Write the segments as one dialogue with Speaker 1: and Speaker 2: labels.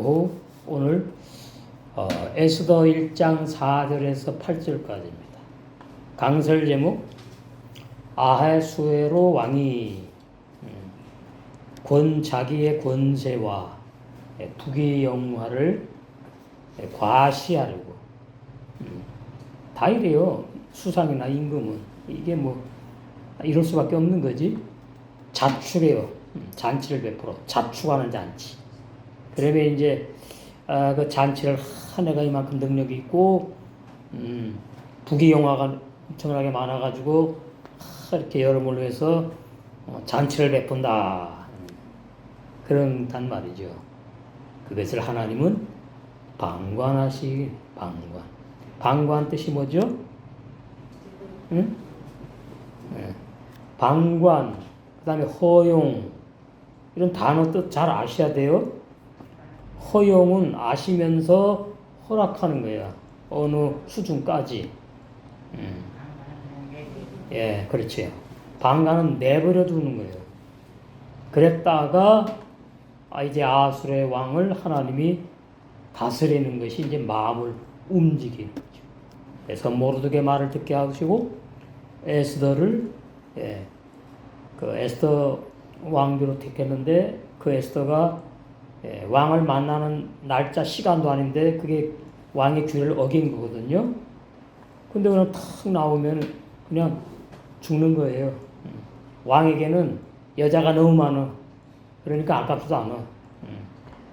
Speaker 1: 그리고 오늘 에스더 1장 4절에서 8절까지입니다. 강설 제목 아하수에로 왕이 자기의 권세와 부귀영화를 과시하려고 다 이래요. 수상이나 임금은 이게 뭐 이럴 수밖에 없는 거지. 자축해요. 잔치를 베풀어 자축하는 잔치. 그러면 이제 그 잔치를 한 해가 이만큼 능력이 있고 부귀영화가 엄청나게 많아가지고 이렇게 여러모로 해서 잔치를 베푼다. 그런단 말이죠. 그것을 하나님은 방관하시 방관. 방관 뜻이 뭐죠? 응? 네. 방관, 그 다음에 허용, 이런 단어 뜻 잘 아셔야 돼요. 허용은 아시면서 허락하는 거야. 어느 수준까지. 예, 그렇죠. 방관은 내버려 두는 거예요. 그랬다가 이제 아수르의 왕을 하나님이 다스리는 것이 이제 마음을 움직이는 거죠. 그래서 모르드게 말을 듣게 하시고 에스더를 그 에스더 왕비로 택했는데 그 에스더가 왕을 만나는 날짜 시간도 아닌데 그게 왕의 규례를 어긴 거거든요. 근데 그냥 탁 나오면 그냥 죽는 거예요. 왕에게는 여자가 너무 많아. 그러니까 아깝지도 않아.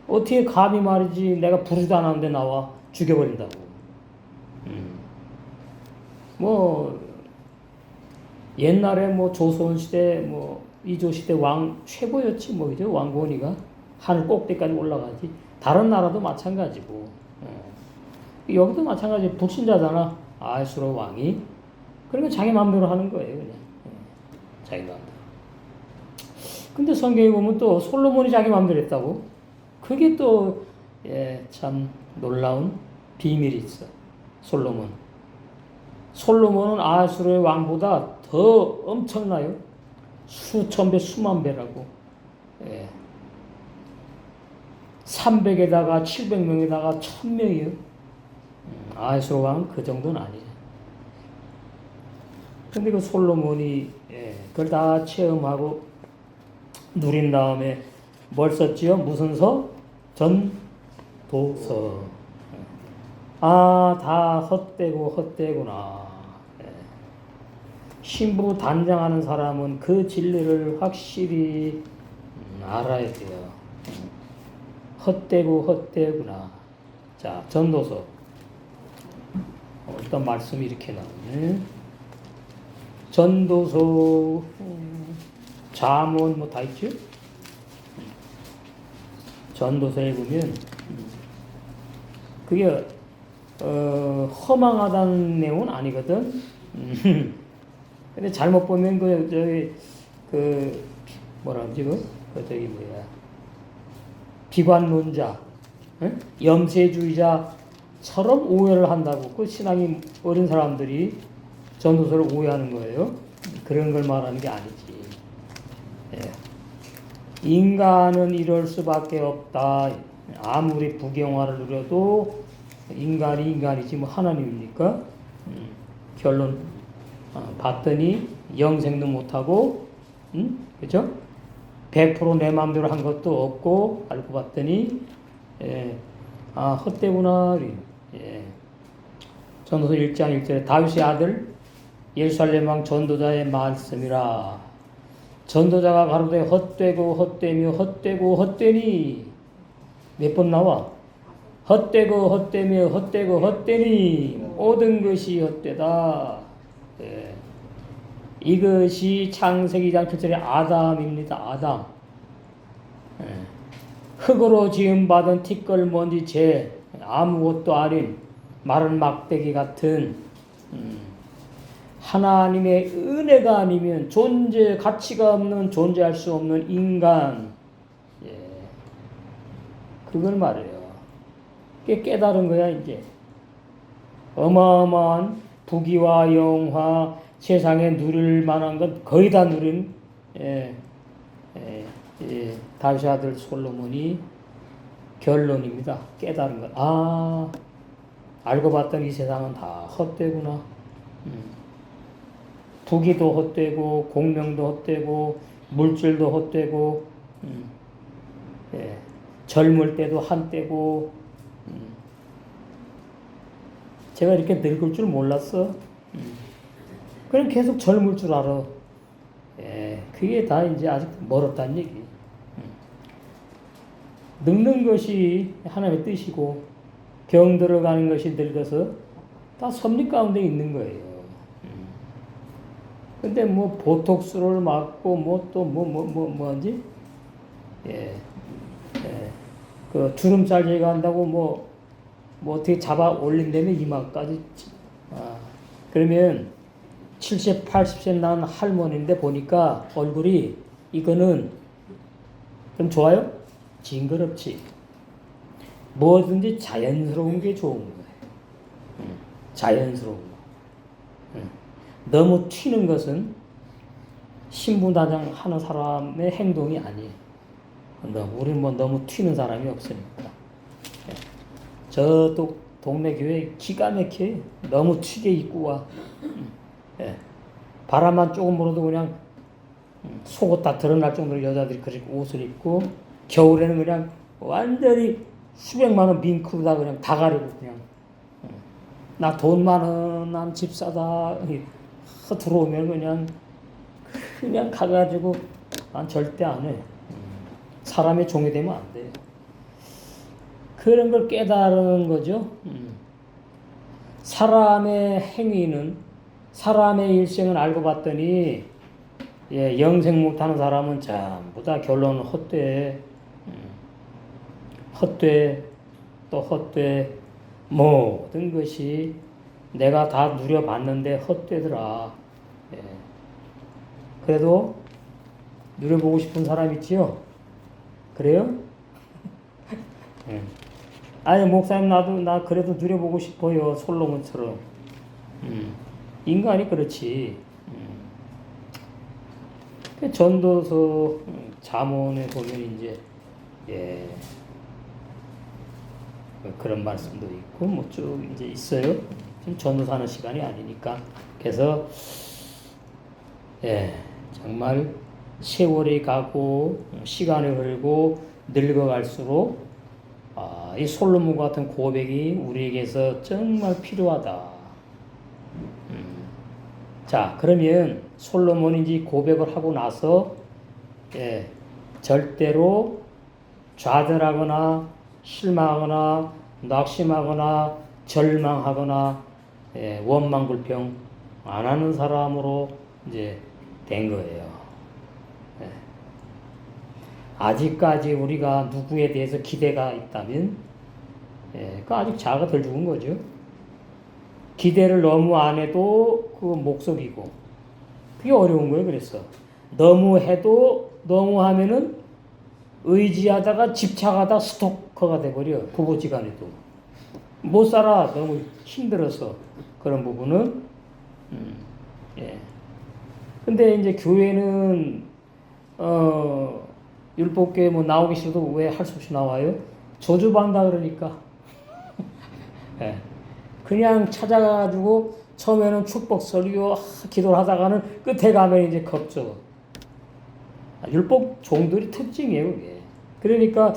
Speaker 1: 어떻게 감히 말이지 내가 부르지도 않았는데 나와 죽여버린다고. 뭐 옛날에 뭐 조선시대 뭐 이조시대 왕 최고였지 뭐 그죠? 왕건이가 하늘 꼭대기까지 올라가지. 다른 나라도 마찬가지고 여기도 마찬가지. 불신자잖아. 아수르 왕이. 그러니까 자기 마음대로 하는 거예요 그냥. 자기 마음대로. 근데 성경에 보면 또 솔로몬이 자기 마음대로 했다고. 그게 또 참 놀라운 비밀이 있어. 솔로몬은 아수르의 왕보다 더 엄청나요. 수천 배, 수만 배라고. 300에다가 700명에다가 1000명이요. 아수르 왕은 그 정도는 아니죠. 근데 그 솔로몬이 그걸 다 체험하고 누린 다음에 뭘 썼지요? 무슨 서? 전도서. 다 헛되구나. 신부 단장하는 사람은 그 진리를 확실히 알아야 돼요. 헛되구나. 자, 전도서. 어떤 말씀이 이렇게 나오네. 전도서, 잠언 뭐 다 있죠? 전도서에 보면 그게 허망하다는 내용은 아니거든. 근데 잘못 보면 뭐라 그러지 비관론자, 염세주의자처럼 오해를 한다고. 그 신앙이 어린 사람들이 전도서를 오해하는 거예요. 그런 걸 말하는 게 아니지. 인간은 이럴 수밖에 없다. 아무리 부경화를 누려도 인간이 인간이지 뭐 하나님입니까? 결론 봤더니 영생도 못하고 그죠? 100% 내 마음대로 한 것도 없고 알고 봤더니 헛되구나. 전도서 1장 1절에 다윗의 아들 예루살렘 왕 전도자의 말씀이라. 전도자가 가로되 헛되고 헛되며 헛되고 헛되니. 몇 번 나와? 헛되고 헛되며 헛되고 헛되니 모든 것이 헛되다. 이것이 창세기 2장 7절의 아담입니다. 아담. 흙으로 지음받은 티끌먼지 죄, 아무것도 아닌 마른 막대기 같은 하나님의 은혜가 아니면 가치가 없는, 존재할 수 없는 인간. 그걸 말해요. 깨달은 거야, 이제. 어마어마한 부귀와 영화, 세상에 누릴 만한 건 거의 다 누린, 다윗의 아들 솔로몬이 결론입니다. 깨달은 것. 아, 알고 봤더니 이 세상은 다 헛되구나. 부귀도 헛되고 공명도 헛되고 물질도 헛되고 예, 젊을 때도 한때고 제가 이렇게 늙을 줄 몰랐어. 그냥 계속 젊을 줄 알아. 예, 그게 다 이제 아직 멀었다는 얘기. 늙는 것이 하나님의 뜻이고 병 들어가는 것이 늙어서 다 섭리 가운데 있는 거예요. 근데 뭐 보톡스를 맞고 뭐 또 뭐지? 예, 예, 그 주름살 제거한다고 뭐 어떻게 잡아 올린다면 이마까지. 아, 그러면 70, 80세 난 할머니인데 보니까 얼굴이 이거는 좀 좋아요? 징그럽지. 뭐든지 자연스러운 게 좋은 거예요. 자연스러운 거. 너무 튀는 것은 신분단장 하는 사람의 행동이 아니에요. 우리는 뭐 너무 튀는 사람이 없으니까. 저 동네 교회 기가 막혀요. 너무 튀게 입고 와. 바람만 조금 불어도 그냥 속옷 다 드러날 정도로 여자들이 그렇게 옷을 입고 겨울에는 그냥 완전히 수백만 원 밍크로다 그냥 다 가리고 그냥 나 돈 많은 난 집 사다 들어오면 그냥 가가지고 난 절대 안 해. 사람의 종이 되면 안 돼. 그런 걸 깨달은 거죠. 사람의 행위는 사람의 일생을 알고 봤더니 영생 못하는 사람은 전부 다 결론은 헛돼. 헛돼. 또 헛돼. 모든 것이 내가 다 누려봤는데 헛되더라. 그래도 누려보고 싶은 사람 있지요? 그래요? 아니 목사님 나 그래도 누려보고 싶어요. 솔로몬처럼. 인간이 그렇지. 그 전도서 잠언에 보면 이제 그런 말씀도 있고 뭐 쭉 이제 있어요. 지금 전도사 하는 시간이 아니니까. 그래서 정말 세월이 가고 시간이 흐르고 늙어갈수록 이 솔로몬 같은 고백이 우리에게서 정말 필요하다. 자, 그러면 솔로몬이 이제 고백을 하고 나서 절대로 좌절하거나 실망하거나 낙심하거나 절망하거나 원망불평 안 하는 사람으로 이제 된 거예요. 아직까지 우리가 누구에 대해서 기대가 있다면 그 아직 자아가 덜 죽은 거죠. 기대를 너무 안 해도 그 목석이고 그게 어려운 거예요. 그래서 너무 해도 너무 하면은 의지하다가 집착하다 스토커가 돼버려. 부부지간에도 못 살아. 너무 힘들어서 그런 부분은 근데 이제 교회는 율법교회 뭐 나오기 싫어도 왜 할 수 없이 나와요? 저주받는다 그러니까. 그냥 찾아가지고 처음에는 축복 설교 기도를 하다가는 끝에 가면 이제 겁죠. 율법 종들이 특징이에요, 그게. 그러니까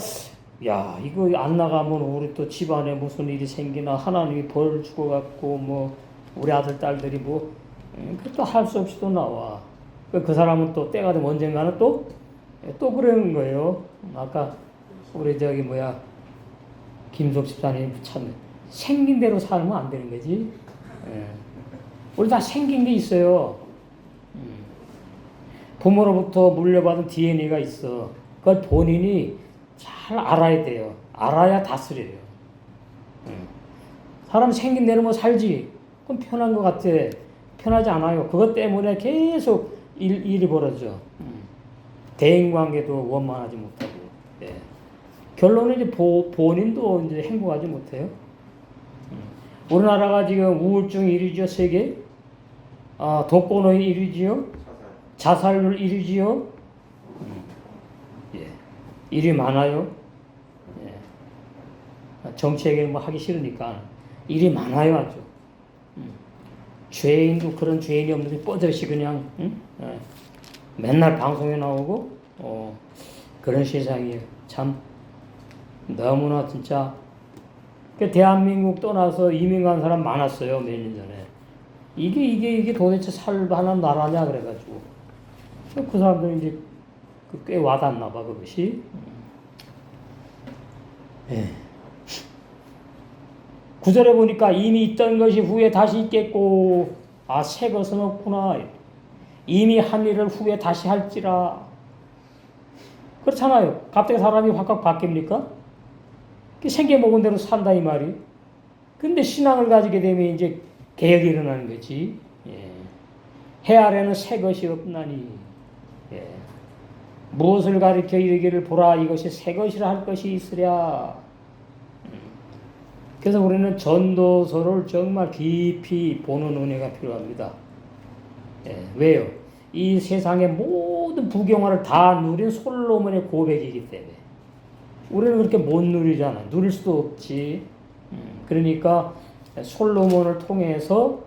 Speaker 1: 야 이거 안 나가면 우리 또 집안에 무슨 일이 생기나 하나님이 벌 주고 갖고 뭐 우리 아들 딸들이 뭐 그것도 할 수 없이 또 나와. 그 사람은 또 때가 되면 언젠가는 또 그러는 거예요. 아까 우리 김석 집사님 참 생긴 대로 살면 안 되는 거지. 우리 다 생긴 게 있어요. 부모로부터 물려받은 DNA가 있어. 그걸 본인이 잘 알아야 돼요. 알아야 다스려요. 사람 생긴 대로 뭐 살지. 그럼 편한 것 같아. 편하지 않아요. 그것 때문에 계속 일이 벌어져. 대인관계도 원만하지 못하고. 결론은 이제 본인도 이제 행복하지 못해요. 우리나라가 지금 우울증 1위죠, 세계. 독거노인 1위지요. 자살률 1위지요. 일이 많아요. 정치 얘기를 뭐 하기 싫으니까 일이 많아요 아주. 죄인도 그런 죄인이 없는데 뻗어시 그냥 맨날 방송에 나오고 그런 세상이에요. 참 너무나 진짜 대한민국 떠나서 이민 간 사람 많았어요 몇 년 전에. 이게 도대체 살만한 나라냐 그래가지고 그 사람들은 이제 꽤 와닿나 봐 그것이. 예. 구절에 보니까 이미 있던 것이 후에 다시 있겠고 새 것은 없구나. 이미 한 일을 후에 다시 할지라. 그렇잖아요. 갑자기 사람이 확 바뀝니까? 생겨 먹은 대로 산다 이 말이. 근데 신앙을 가지게 되면 이제 개혁이 일어나는 거지. 예. 해 아래는 새 것이 없나니. 예. 무엇을 가리켜 이르기를 보라 이것이 새 것이라 할 것이 있으랴. 그래서 우리는 전도서를 정말 깊이 보는 은혜가 필요합니다. 예. 왜요? 이 세상의 모든 부경화를 다 누린 솔로몬의 고백이기 때문에 우리는 그렇게 못 누리잖아. 누릴 수도 없지. 그러니까 솔로몬을 통해서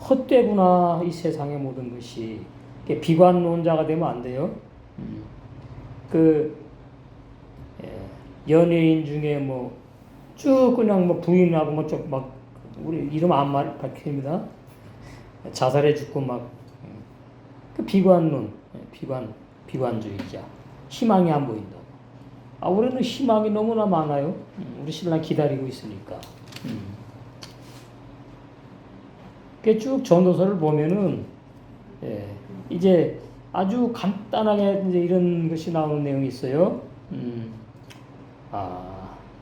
Speaker 1: 헛되구나 이 세상의 모든 것이. 비관론자가 되면 안 돼요. 연예인 중에 뭐 쭉 그냥 뭐 부인하고 뭐 좀 막 우리 이름 안 밝힙니다. 자살해 죽고 막 비관론, 비관주의자, 희망이 안 보인다. 우리는 희망이 너무나 많아요. 우리 신랑 기다리고 있으니까. 쭉 전도서를 보면은 이제 아주 간단하게 이제 이런 것이 나오는 내용이 있어요.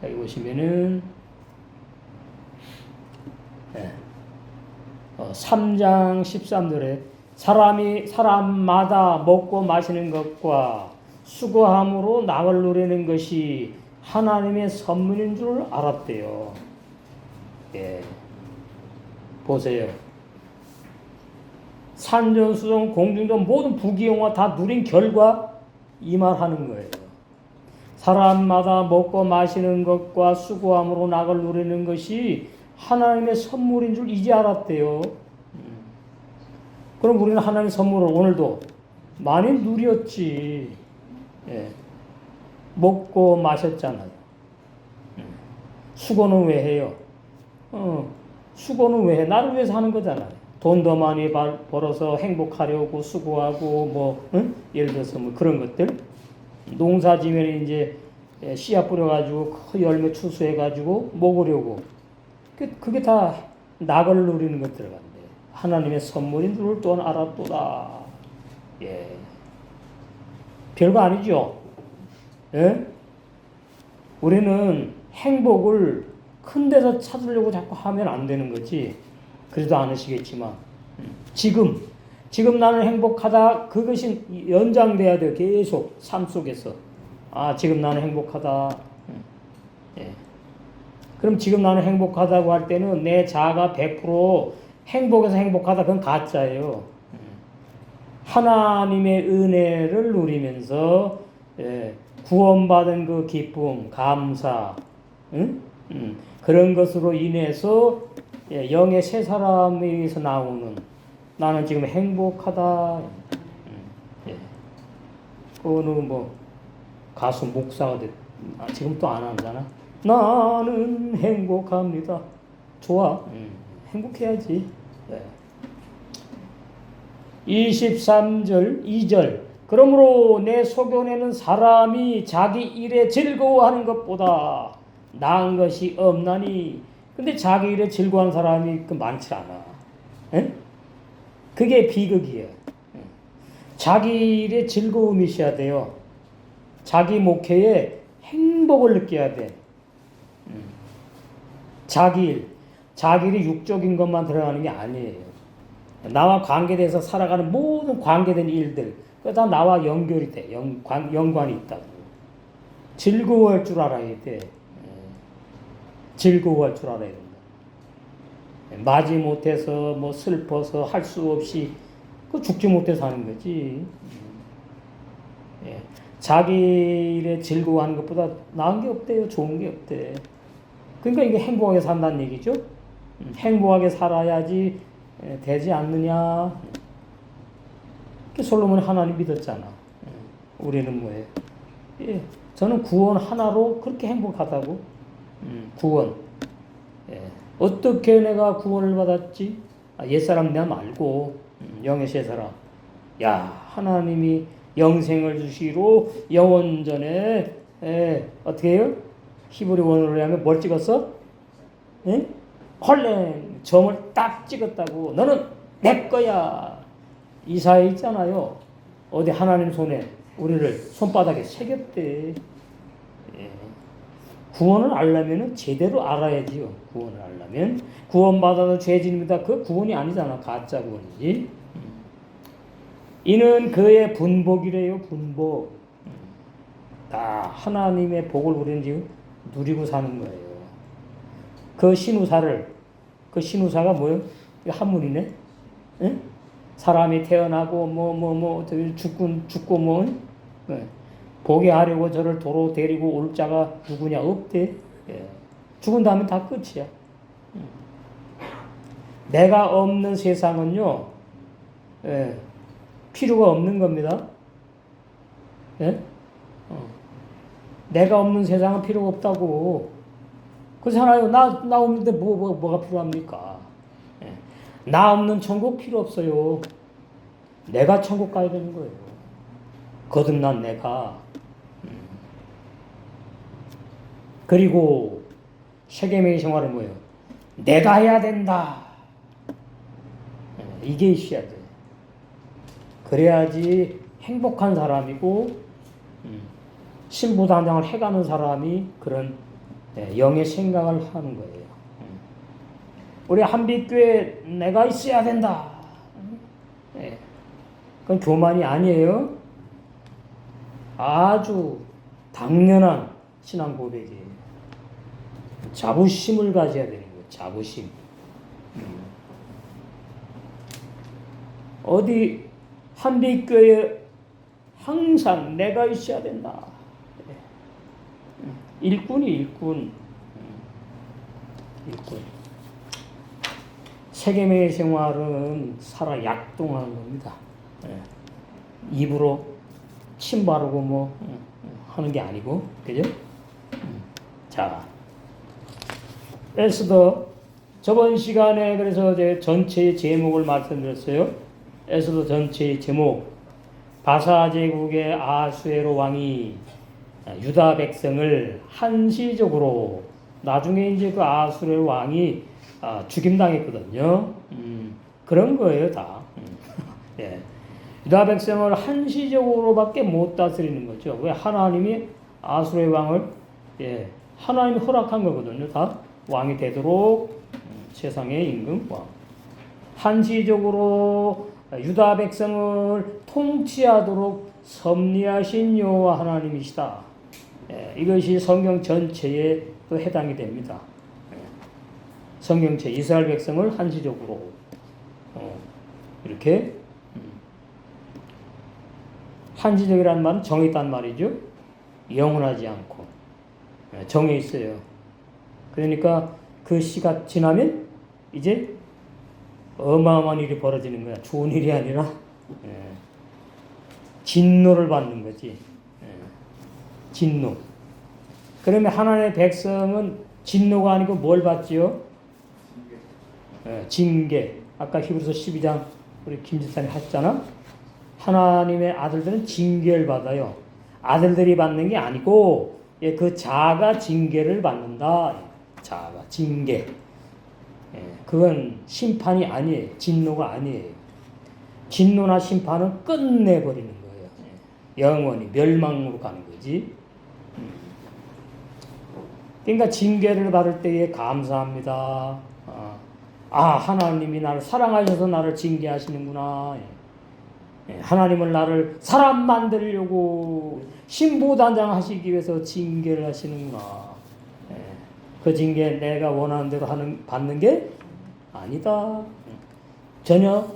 Speaker 1: 여기 보시면은 3장 13절에 사람마다 먹고 마시는 것과 수고함으로 낙을 누리는 것이 하나님의 선물인 줄 알았대요. 예. 보세요. 산전수전 공중전 모든 부귀영화 다 누린 결과 이 말 하는 거예요. 사람마다 먹고 마시는 것과 수고함으로 낙을 누리는 것이 하나님의 선물인 줄 이제 알았대요. 그럼 우리는 하나님의 선물을 오늘도 많이 누렸지. 예. 먹고 마셨잖아요. 수고는 왜 해요? 수고는 왜 해? 나를 위해서 하는 거잖아요. 돈 더 많이 벌어서 행복하려고 수고하고 예를 들어서 뭐 그런 것들. 농사 지면 이제 씨앗 뿌려가지고 그 열매 추수해가지고 먹으려고. 그게 다 낙을 누리는 것 들어간대. 하나님의 선물인 줄 또한 알았도다. 예. 별거 아니죠. 예? 우리는 행복을 큰 데서 찾으려고 자꾸 하면 안 되는 거지. 그래도 않으시겠지만 지금 나는 행복하다. 그것이 연장돼야 돼요. 계속 삶 속에서. 지금 나는 행복하다. 예. 그럼 지금 나는 행복하다고 할 때는 내 자아가 100% 행복해서 행복하다. 그건 가짜예요. 하나님의 은혜를 누리면서 구원받은 그 기쁨, 감사, 그런 것으로 인해서 영의 새 사람에서 나오는 나는 지금 행복하다. 그거는 뭐 가수 목사가 지금 또 안 하잖아. 나는 행복합니다. 좋아. 행복해야지. 23절 2절 그러므로 내 소견에는 사람이 자기 일에 즐거워하는 것보다 나은 것이 없나니. 근데 자기 일에 즐거워하는 사람이 많지 않아. 에? 그게 비극이에요. 자기 일에 즐거움이 있어야 돼요. 자기 목회에 행복을 느껴야 돼. 자기 일이 육적인 것만 들어가는 게 아니에요. 나와 관계돼서 살아가는 모든 관계된 일들, 그거 다 나와 연결이 돼. 연관이 있다고. 즐거워할 줄 알아야 돼. 즐거워할 줄 알아야 된다. 맞이 못해서 뭐 슬퍼서 할 수 없이 그 죽지 못해서 하는 거지. 자기 일에 즐거워하는 것보다 나은 게 없대요. 좋은 게 없대. 그러니까 이게 행복하게 산다는 얘기죠. 행복하게 살아야지 되지 않느냐. 솔로몬이 하나님 믿었잖아. 우리는 뭐예요? 예, 저는 구원 하나로 그렇게 행복하다고. 구원. 예. 어떻게 내가 구원을 받았지? 옛사람 내 말고 영의 새 사람. 야, 하나님이 영생을 주시로 영원전에 어떻게 해요? 히브리 원어로 하면 뭘 찍었어? 예? 헐랭 점을 딱 찍었다고. 너는 내 거야. 이사에 있잖아요. 어디 하나님 손에 우리를 손바닥에 새겼대. 예. 구원을 알려면 제대로 알아야지요. 구원을 알려면 구원받아도 죄진입니다. 그 구원이 아니잖아. 가짜 구원이지. 이는 그의 분복이래요. 분복. 다 하나님의 복을 우리는 지금 누리고 사는 거예요. 그 신우사가 뭐예요? 한문이네. 예? 사람이 태어나고 죽고 보게 하려고 저를 도로 데리고 올 자가 누구냐? 없대. 예. 죽은 다음에 다 끝이야. 내가 없는 세상은요, 예, 필요가 없는 겁니다. 예? 내가 없는 세상은 필요가 없다고. 그렇잖아요. 나 없는데 뭐가 필요합니까? 예. 나 없는 천국 필요 없어요. 내가 천국 가야 되는 거예요. 거듭난 내가. 그리고 세계명의 생활은 뭐예요? 내가 해야 된다. 이게 있어야 돼. 그래야지 행복한 사람이고 신부단장을 해가는 사람이 그런 영의 생각을 하는 거예요. 우리 한빛교회 내가 있어야 된다. 그건 교만이 아니에요. 아주 당연한 신앙 고백이에요. 자부심을 가져야 되는 거예요. 자부심. 어디 한빛교회에 항상 내가 있어야 된다. 일꾼. 세계명의 생활은 살아 약동하는 겁니다. 입으로 침 바르고 하는 게 아니고, 그죠? 자, 에스더 저번 시간에 그래서 전체의 제목을 말씀드렸어요. 에스더 전체의 제목. 바사 제국의 아수에로 왕이 유다 백성을 한시적으로, 나중에 이제 그 아수에로 왕이 죽임당했거든요. 그런 거예요, 다. 예. 유다 백성을 한시적으로밖에 못 다스리는 거죠. 왜? 하나님이 아수르의 왕을 하나님이 허락한 거거든요. 다 왕이 되도록 세상의 임금 왕. 한시적으로 유다 백성을 통치하도록 섭리하신 여호와 하나님이시다. 이것이 성경 전체에 또 해당이 됩니다. 성경체 이스라엘 백성을 한시적으로 이렇게 한시적이라는 말은 정해있다는 말이죠. 영원하지 않고 정해 있어요. 그러니까 그 시가 지나면 이제 어마어마한 일이 벌어지는 거야. 좋은 일이 아니라 진노를 받는 거지. 진노. 그러면 하나님의 백성은 진노가 아니고 뭘 받지요? 징계. 아까 히브리서 12장 우리 김지사님 하셨잖아. 하나님의 아들들은 징계를 받아요. 아들들이 받는 게 아니고 그 자가 징계를 받는다. 자가 징계. 그건 심판이 아니에요. 진노가 아니에요. 진노나 심판은 끝내버리는 거예요. 영원히 멸망으로 가는 거지. 그러니까 징계를 받을 때에 감사합니다. 하나님이 나를 사랑하셔서 나를 징계하시는구나. 하나님은 나를 사람 만들려고 신부단장 하시기 위해서 징계를 하시는구나. 그 징계 내가 원하는 대로 받는 게 아니다. 전혀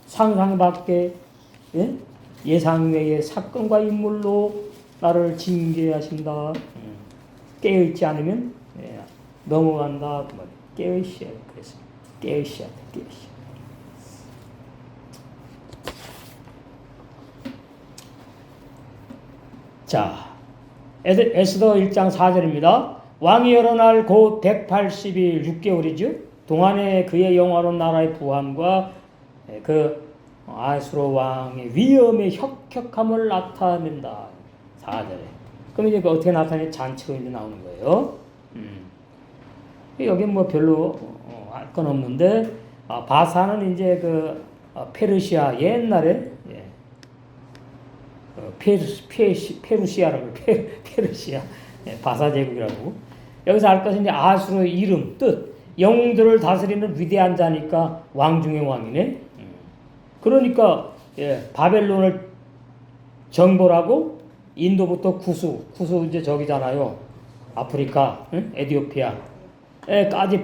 Speaker 1: 상상 밖의 예상 외의 사건과 인물로 나를 징계하신다. 깨어있지 않으면 넘어간다. 깨어있어야 돼. 그래서 깨어있어야 돼. 깨어있어야 돼. 자, 에스더 1장 4절입니다. 왕이 여러 날 곧 180일 6개월이죠. 동안에 그의 영화로운 나라의 부함과 그 아수르 왕의 위엄의 혁혁함을 나타낸다. 4절에. 그럼 이제 어떻게 나타내? 잔치로 이제 나오는 거예요. 여기 뭐 별로 알 건 없는데, 바사는 이제 그 페르시아 옛날에 페르시아라고 페르시아 바사 제국이라고. 여기서 알 것은 이제 아수르의 이름 뜻 영웅들을 다스리는 위대한 자니까 왕 중의 왕이네. 그러니까 바벨론을 정벌하고 인도부터 구수 이제 저기잖아요. 아프리카, 에디오피아까지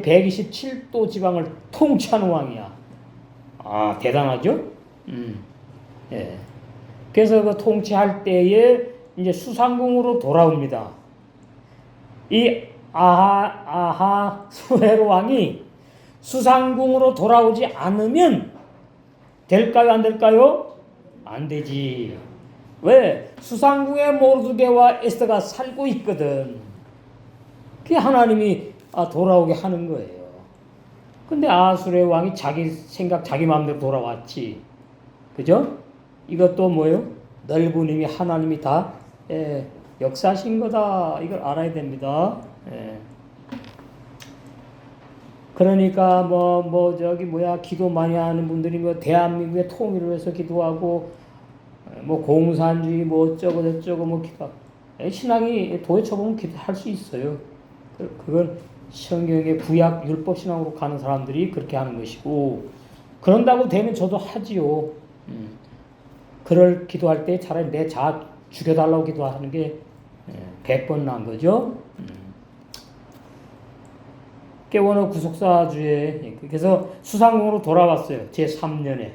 Speaker 1: 127도 지방을 통치하는 왕이야. 아, 대단하죠? 예. 그래서 그 통치할 때에 이제 수상궁으로 돌아옵니다. 이 아하수에로 왕이 수상궁으로 돌아오지 않으면 될까요? 안 될까요? 안 되지. 왜? 수상궁에 모르드게와 에스더가 살고 있거든. 그게 하나님이 돌아오게 하는 거예요. 근데 아수르의 왕이 자기 생각, 자기 마음대로 돌아왔지. 그죠? 이것도 뭐예요? 넓은 힘이 하나님이 다 역사하신 거다. 이걸 알아야 됩니다. 그러니까 기도 많이 하는 분들이 대한민국의 통일을 위해서 기도하고 공산주의 어쩌고 저쩌고 기도. 신앙이 도대쳐보면 기도할 수 있어요. 그건 성경의 구약 율법 신앙으로 가는 사람들이 그렇게 하는 것이고, 그런다고 되면 저도 하지요. 그럴 기도할 때 차라리 내 자 죽여달라고 기도하는 게 100번 나은 거죠. 깨워너 구속사주에. 그래서 수상궁으로 돌아왔어요. 제3년에.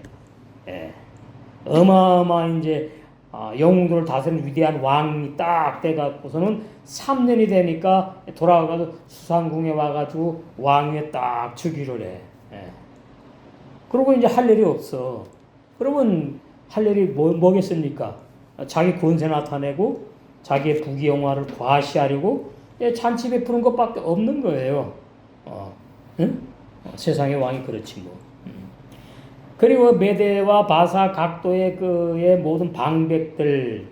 Speaker 1: 어마어마한 이제 영웅들을 다스리는 위대한 왕이 딱 돼갖고서는 3년이 되니까 돌아와가지고 수상궁에 와가지고 왕위에 딱 즉위를 해. 그러고 이제 할 일이 없어. 그러면 할 일이 뭐겠습니까? 자기 권세 나타내고 자기의 부귀영화를 과시하려고 잔치 베푸는 것밖에 없는 거예요. 응? 세상의 왕이 그렇지 뭐. 그리고 메대와 바사 각도의 그의 모든 방백들,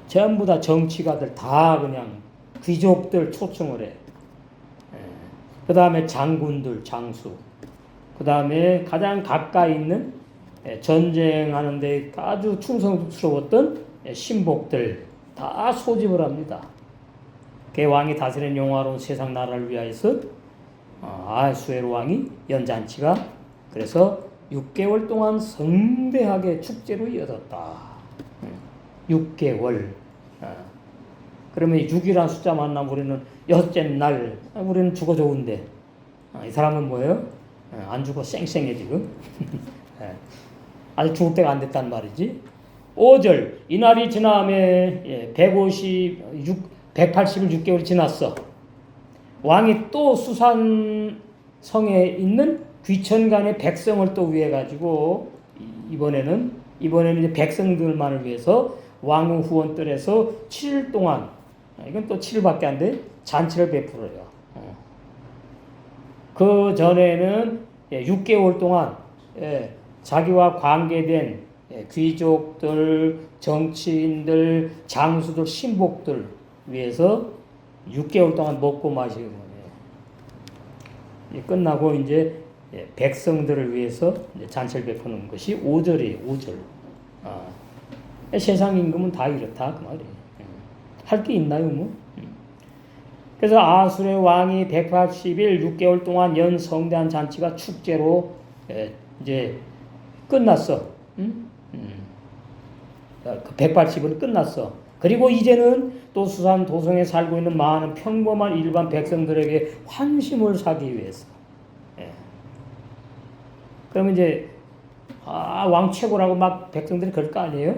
Speaker 1: 전부 다 정치가들 다 그냥 귀족들 초청을 해. 그 다음에 장군들, 장수. 그 다음에 가장 가까이 있는 전쟁하는데 아주 충성스러웠던 신복들 다 소집을 합니다. 그 왕이 다스리는 영화로운 세상 나라를 위하여서 아수에로 왕이 연잔치가 그래서 6개월 동안 성대하게 축제로 이어졌다. 6개월. 그러면 6이라는 숫자 만나면 우리는 여섯째 날 우리는 죽어 좋은데 이 사람은 뭐예요? 안 죽어 쌩쌩해 지금. 아직 죽을 때가 안 됐단 말이지. 5절 이날이 지남에 180일 6개월이 지났어. 왕이 또 수산성에 있는 귀천간의 백성을 또 위해 가지고 이번에는 이제 백성들만을 위해서 왕후 후원들에서 7일 동안, 이건 또 7일밖에 안 돼, 잔치를 베풀어요. 그 전에는 6개월 동안 자기와 관계된 귀족들, 정치인들, 장수들, 신복들 위해서 6개월 동안 먹고 마시고 끝나고 이제 백성들을 위해서 잔치를 베푸는 것이 5절이에요. 5절. 세상 임금은 다 이렇다 그 말이에요. 할 게 있나요 뭐? 그래서 아수르의 왕이 180일 6개월 동안 연 성대한 잔치가 축제로 이제 끝났어. 그 180은 끝났어. 그리고 이제는 또 수산 도성에 살고 있는 많은 평범한 일반 백성들에게 환심을 사기 위해서. 그러면 이제 왕 최고라고 막 백성들이 그럴 거 아니에요?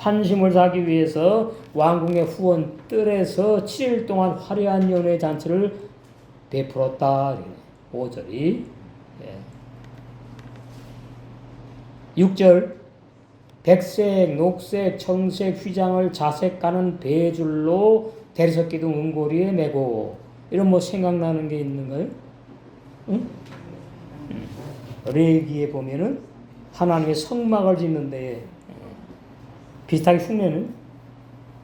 Speaker 1: 환심을 사기 위해서 왕궁의 후원 뜰에서 7일 동안 화려한 연회 잔치를 베풀었다. 5절이. 6절 백색, 녹색, 청색 휘장을 자색하는 배줄로 대리석 기둥 은고리에 메고. 이런 뭐 생각나는 게 있는가요? 응? 레위기에 보면은 하나님의 성막을 짓는데 비슷하게 흉내는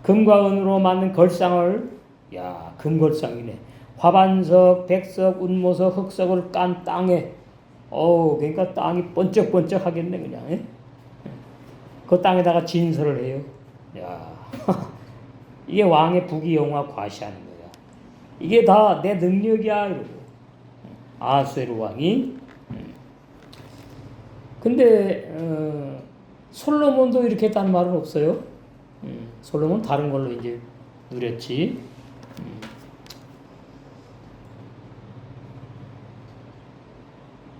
Speaker 1: 금과 은으로 만든 걸상을, 야, 금걸상이네. 화반석, 백석, 운모석, 흑석을 깐 땅에, 그러니까 땅이 번쩍번쩍 하겠네, 그냥. 예? 그 땅에다가 진설을 해요. 야, 이게 왕의 부귀영화 과시하는 거야. 이게 다 내 능력이야, 이러고. 아수에르 왕이. 근데, 솔로몬도 이렇게 했다는 말은 없어요. 솔로몬 다른 걸로 이제 누렸지.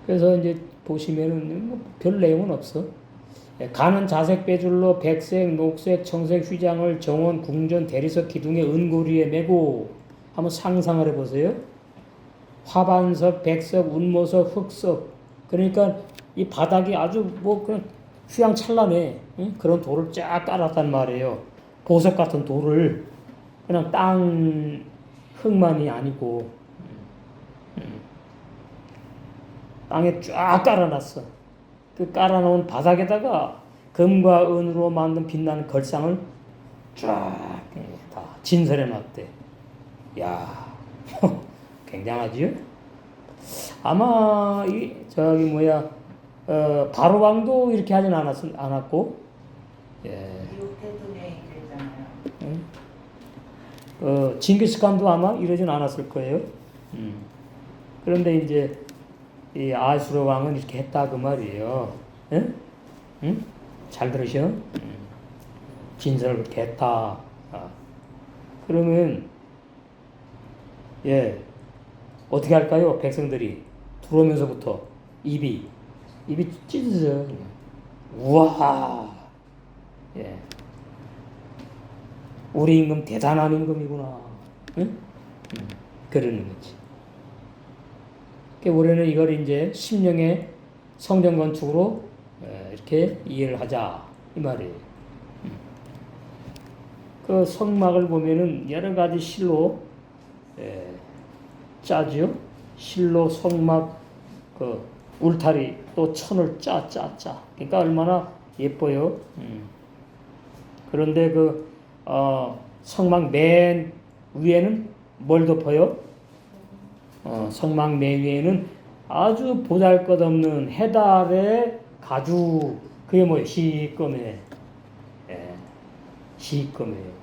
Speaker 1: 그래서 이제 보시면은 뭐 별 내용은 없어. 가는 자색 배줄로 백색, 녹색, 청색 휘장을 정원, 궁전, 대리석 기둥의 은고리에 메고. 한번 상상을 해보세요. 화반석, 백석, 운모석, 흑석. 그러니까 이 바닥이 아주 뭐 그냥 휘황찬란해. 그런 돌을 쫙 깔았단 말이에요. 보석 같은 돌을. 그냥 땅 흙만이 아니고 땅에 쫙 깔아놨어. 그 깔아놓은 바닥에다가 금과 은으로 만든 빛나는 걸상을 쫙 다 진설해놨대. 야, 굉장하지요? 아마 바로 왕도 이렇게 하진 않았고, 예. 징기스칸도 아마 이러진 않았을 거예요. 그런데 이제 이 아수르 왕은 이렇게 했다 그 말이에요. 응? 응? 잘 들으셔? 진설을 그렇게 했다. 그러면 어떻게 할까요? 백성들이 들어오면서부터 입이 찢어져. 우와. 우리 임금 대단한 임금이구나. 응? 그러는 거지. 우리는 이걸 이제 심령의 성전 건축으로 이렇게 이해를 하자 이 말이에요. 그 성막을 보면은 여러 가지 실로 짜죠. 실로 성막 그 울타리 또 천을 짜. 그러니까 얼마나 예뻐요. 그런데 성막 맨 위에는 뭘 덮어요? 성막 맨 위에는 아주 보잘것없는 해달의 가죽. 그게 뭐예요? 시꺼매. 시꺼매요.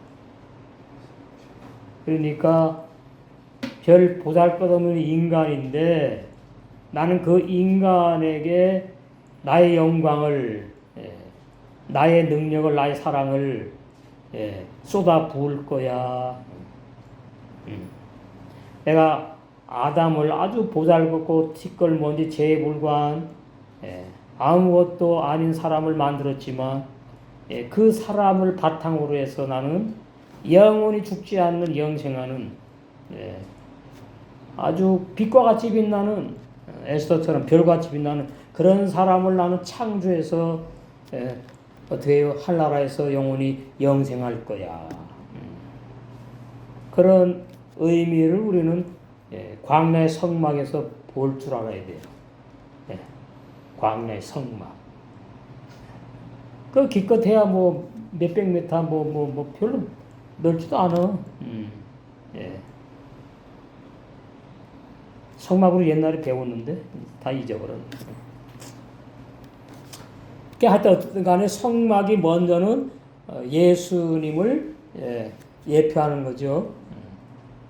Speaker 1: 그러니까 별 보잘것없는 인간인데 나는 그 인간에게 나의 영광을, 나의 능력을, 나의 사랑을 쏟아 부을 거야. 내가 아담을 아주 보잘것고 티끌모지 재불관 아무것도 아닌 사람을 만들었지만 그 사람을 바탕으로 해서 나는 영원히 죽지 않는 영생하는 아주 빛과 같이 빛나는 에스더처럼 별같이 빛나는 그런 사람을 나는 창조해서 어떻게 해요? 한나라에서 영원히 영생할 거야. 그런 의미를 우리는 광야의 성막에서 볼 줄 알아야 돼요. 광야의 성막. 그 기껏해야 뭐 몇백 미터 뭐 별로 넓지도 않아. 성막으로 옛날에 배웠는데 다 잊어버렸네. 하여튼 어쨌든 간에 성막이 먼저는 예수님을 예표하는 거죠.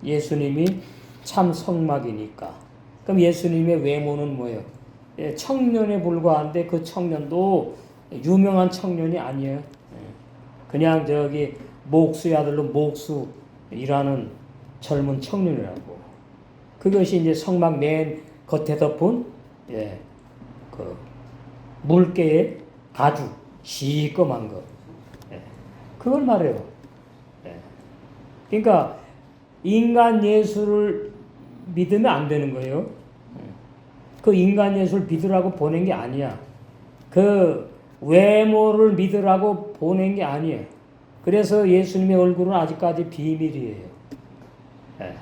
Speaker 1: 예수님이 참 성막이니까. 그럼 예수님의 외모는 뭐예요? 청년에 불과한데 그 청년도 유명한 청년이 아니에요. 그냥 목수의 아들로 목수이라는 젊은 청년이라고. 그것이 이제 성막 맨 겉에 덮은 그 물개의 가죽 시꺼먼 거. 그걸 말해요. 그러니까 인간 예수를 믿으면 안 되는 거예요. 그 인간 예수를 믿으라고 보낸 게 아니야. 그 외모를 믿으라고 보낸 게 아니에요. 그래서 예수님의 얼굴은 아직까지 비밀이에요.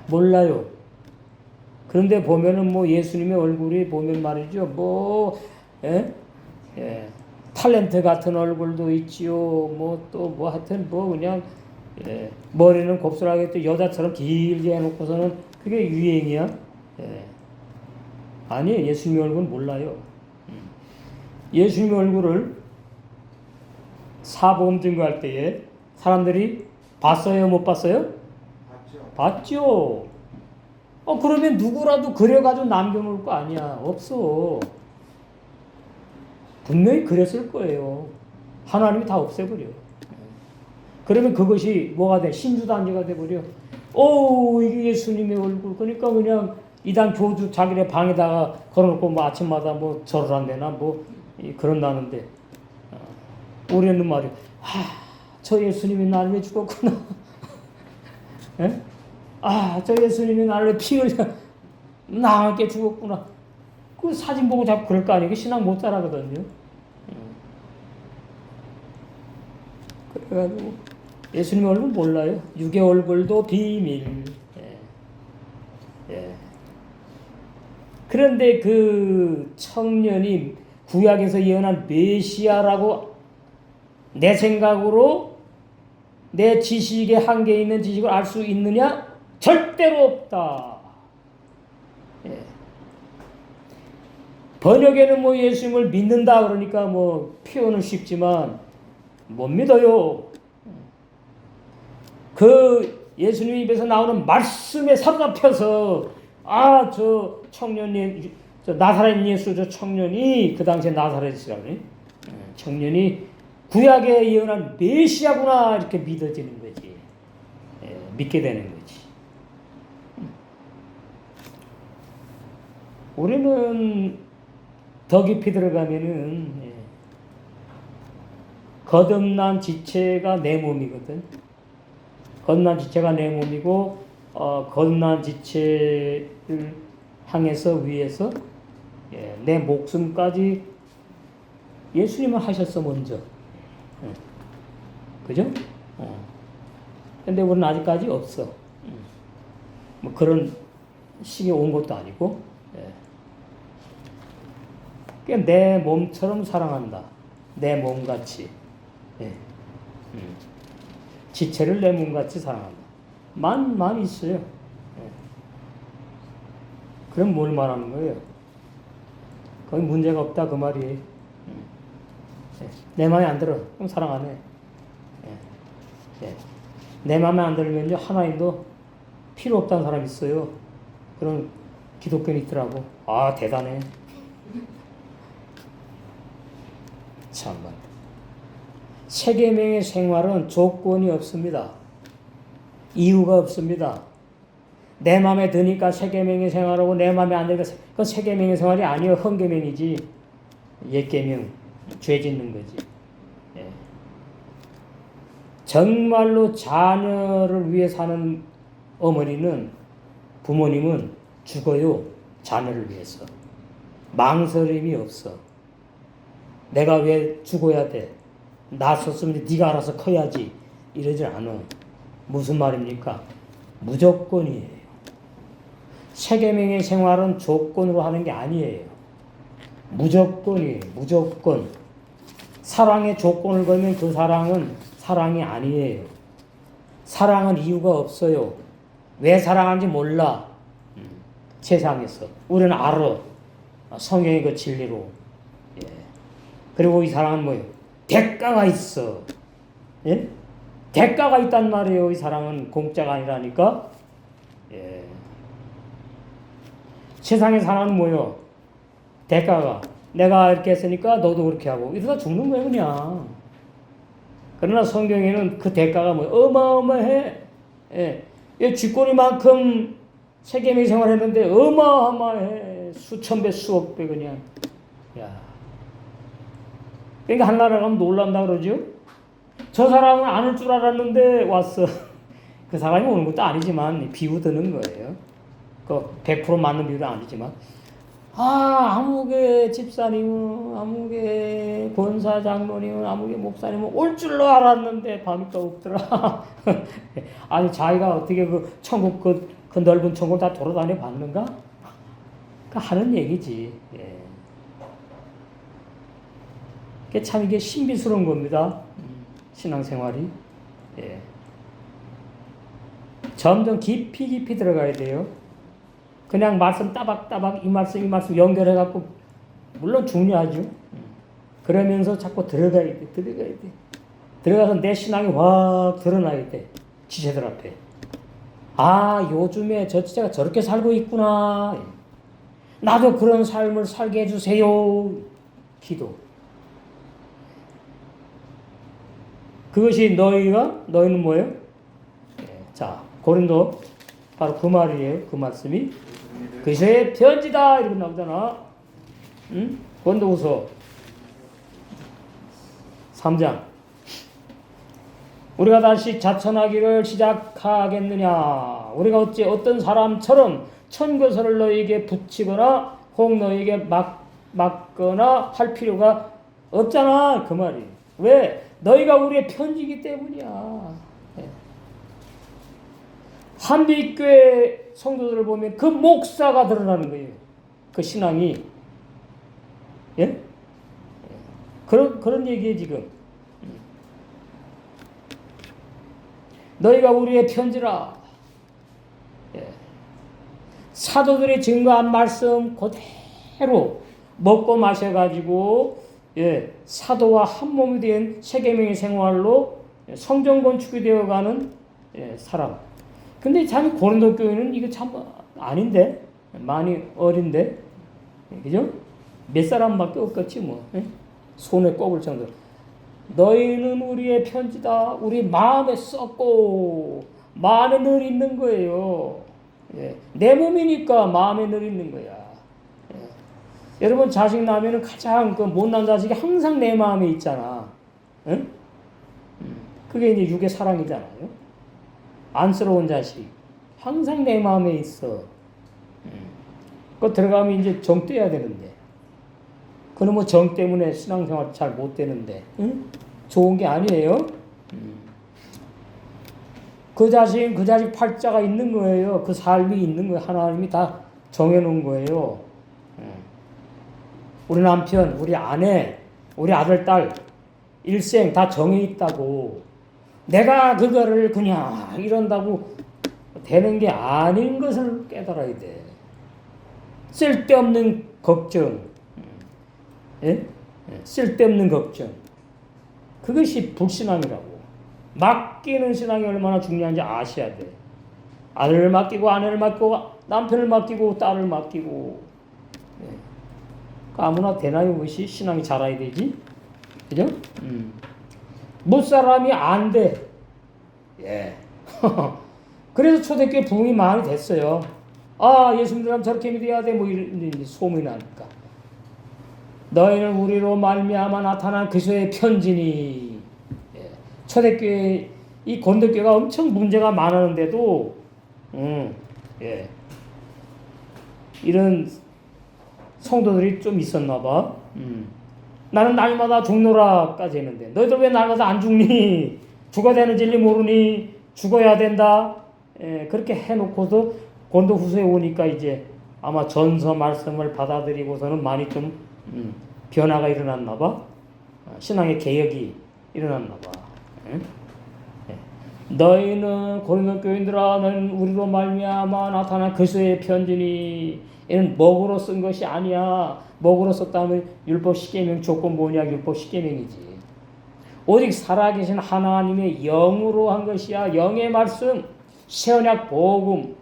Speaker 1: 몰라요. 그런데 보면은 뭐 예수님의 얼굴이 보면 말이죠. 뭐, 탤런트 같은 얼굴도 있지요. 뭐 또 뭐 하여튼 뭐 그냥, 머리는 곱슬하게 또 여자처럼 길게 해놓고서는 그게 유행이야. 아니, 예수님의 얼굴은 몰라요. 예수님의 얼굴을 사복음 증거할 때에 사람들이 봤어요, 못 봤어요? 봤죠. 그러면 누구라도 그려가지고 남겨놓을 거 아니야. 없어. 분명히 그렸을 거예요. 하나님이 다 없애버려. 그러면 그것이 뭐가 돼? 신주단지가 돼버려. 이게 예수님의 얼굴. 그러니까 그냥 이단 교주 자기네 방에다가 걸어놓고 뭐 아침마다 뭐 절을 한대나 뭐 그런다는데, 우리는 말이야. 저 예수님이 나를 왜 죽었구나. 저 예수님이 나를 왜 피 흘려 나와 함께 죽었구나. 그 사진 보고 자꾸 그럴 거 아니에요. 신앙 못 자라거든요. 그래가지고 예수님 얼굴 몰라요. 육의 얼굴도 비밀. 그런데 그 청년이 구약에서 예언한 메시아라고 내 생각으로 내 지식에 한계 있는 지식을 알 수 있느냐? 절대로 없다. 번역에는 뭐 예수님을 믿는다 그러니까 뭐 표현은 쉽지만 못 믿어요. 그 예수님 입에서 나오는 말씀에 사로잡혀서 저 청년이 저 나사렛 예수 저 청년이 그 당시에 나사렛이라고 청년이 구약에 예언한 메시아구나 이렇게 믿어지는 거지. 믿게 되는 거지. 우리는 더 깊이 들어가면은 거듭난 지체가 내 몸이거든. 거듭난 지체가 내 몸이고 거듭난 지체를 향해서 위해서 내 목숨까지 예수님은 하셨어 먼저. 그죠? 근데 우리는 아직까지 없어. 뭐 그런 시기에 온 것도 아니고. 그러니까 내 몸처럼 사랑한다. 내 몸같이. 지체를 내 몸같이 사랑한다. 만 있어요. 그럼 뭘 말하는 거예요? 거기 문제가 없다 그 말이에요. 내 마음에 안 들어. 그럼 사랑 안 해. 내 마음에 안 들면요 하나님도 필요 없다는 사람이 있어요. 그런 기독교는 있더라고. 대단해. 참만. 세계명의 생활은 조건이 없습니다. 이유가 없습니다. 내 마음에 드니까 세계명의 생활하고 내 마음에 안 드니까 그건 세계명의 생활이 아니에요. 헌계명이지. 옛계명. 죄 짓는 거지. 정말로 자녀를 위해 사는 어머니는 부모님은 죽어요. 자녀를 위해서. 망설임이 없어. 내가 왜 죽어야 돼? 낳았었으면 네가 알아서 커야지. 이러질 않아. 무슨 말입니까? 무조건이에요. 세계명의 생활은 조건으로 하는 게 아니에요. 무조건이에요. 무조건. 사랑의 조건을 걸면 그 사랑은 사랑이 아니에요. 사랑은 이유가 없어요. 왜 사랑하는지 몰라. 세상에서. 우리는 알아. 성경의 그 진리로. 그리고 이 사랑은 뭐예요? 대가가 있어. 대가가 있단 말이에요. 이 사랑은 공짜가 아니라니까. 세상의 사랑은 뭐예요? 대가가. 내가 이렇게 했으니까 너도 그렇게 하고. 이러다 죽는 거예요, 그냥. 그러나 성경에는 그 대가가 뭐예요? 어마어마해. 쥐꼬리만큼 세계명의 생활했는데 어마어마해. 수천 배, 수억 배 그냥. 야. 그러니까 한나라 가면 놀란다 그러죠? 저 사람은 안 올 줄 알았는데 왔어. 그 사람이 오는 것도 아니지만 비유드는 거예요. 그 100% 맞는 비유는 아니지만 아무개 집사님은 아무개 권사 장로님은 아무개 목사님은 올 줄로 알았는데 밤이가 없더라. 아니 자기가 어떻게 그 천국 그 넓은 천국 다 돌아다녀 봤는가? 그 하는 얘기지. 예. 그게 참 이게 신비스러운 겁니다. 신앙생활이. 예. 점점 깊이 들어가야 돼요. 그냥 말씀 따박따박 이 말씀 연결해갖고 물론 중요하죠. 그러면서 자꾸 들어가야 돼. 들어가서 내 신앙이 확 드러나야 돼. 지체들 앞에. 요즘에 저 지체가 저렇게 살고 있구나. 나도 그런 삶을 살게 해주세요. 기도. 그것이 너희는 뭐예요? 자, 고린도 바로 그 말이에요. 그 말씀이 그리스도의 편지다 이렇게 나오잖아. 응? 고린도후서 3장. 우리가 다시 자천하기를 시작하겠느냐? 우리가 어찌 어떤 사람처럼 천거설을 너희에게 붙이거나 혹 너희에게 막거나 할 필요가 없잖아. 그 말이. 왜? 너희가 우리의 편지이기 때문이야. 한빛교회 성도들을 보면 그 목사가 드러나는 거예요. 그 신앙이. 예? 그런 얘기예요, 지금. 너희가 우리의 편지라. 예. 사도들이 증거한 말씀 그대로 먹고 마셔가지고, 예, 사도와 한 몸이 된 세계명의 생활로 성전 건축이 되어가는 사람. 근데 참 고린도 교회는 이거 참 아닌데 많이 어린데 그죠? 몇 사람밖에 없겠지 뭐. 손에 꼽을 정도로. 너희는 우리의 편지다. 우리 마음에 썼고 마음에 늘 있는 거예요. 예. 내 몸이니까 마음에 늘 있는 거야. 예. 여러분 자식 낳으면 가장 그 못난 자식이 항상 내 마음에 있잖아. 응? 그게 이제 육의 사랑이잖아요. 안쓰러운 자식 항상 내 마음에 있어. 그거 들어가면 이제 정 떼야 되는데 그러면 정 때문에 신앙생활 잘 못 되는데 좋은 게 아니에요. 그 자식 팔자가 있는 거예요. 그 삶이 있는 거예요. 하나님이 다 정해놓은 거예요. 우리 남편, 우리 아내, 우리 아들, 딸 일생 다 정해 있다고. 내가 그거를 그냥 이런다고 되는 게 아닌 것을 깨달아야 돼. 쓸데없는 걱정. 예? 쓸데없는 걱정. 그것이 불신앙이라고. 맡기는 신앙이 얼마나 중요한지 아셔야 돼. 아들을 맡기고 아내를 맡기고 남편을 맡기고 딸을 맡기고. 예. 아무나 되나요? 그것이 신앙이 자라야 되지. 그죠? 못사람이 안 돼. 예. 그래서 초대교회 부흥이 많이 됐어요. 예수 믿는 사람 저렇게 믿어야 돼. 뭐 이런 소문이 나니까. 너희는 우리로 말미암아 나타난 그리스도의 편지니. 예. 초대교회 이 고린도교회가 엄청 문제가 많았는데도 예. 이런 성도들이 좀 있었나 봐. 나는 날마다 죽노라까지 했는데 너희들 왜 날마다 안 죽니? 죽어야 되는 진리 모르니? 죽어야 된다. 그렇게 해놓고서 고린도후서에 오니까 이제 아마 전서 말씀을 받아들이고서는 많이 좀 변화가 일어났나 봐. 신앙의 개혁이 일어났나 봐. 너희는 고린도 교인들아 너희는 우리로 말미암아 나타난 그리스도의 편지니. 이는 먹으로 쓴 것이 아니야. 먹으로 썼다면 율법 십계명 조건본이야. 율법 십계명이지. 오직 살아계신 하나님의 영으로 한 것이야. 영의 말씀, 새언약 복음.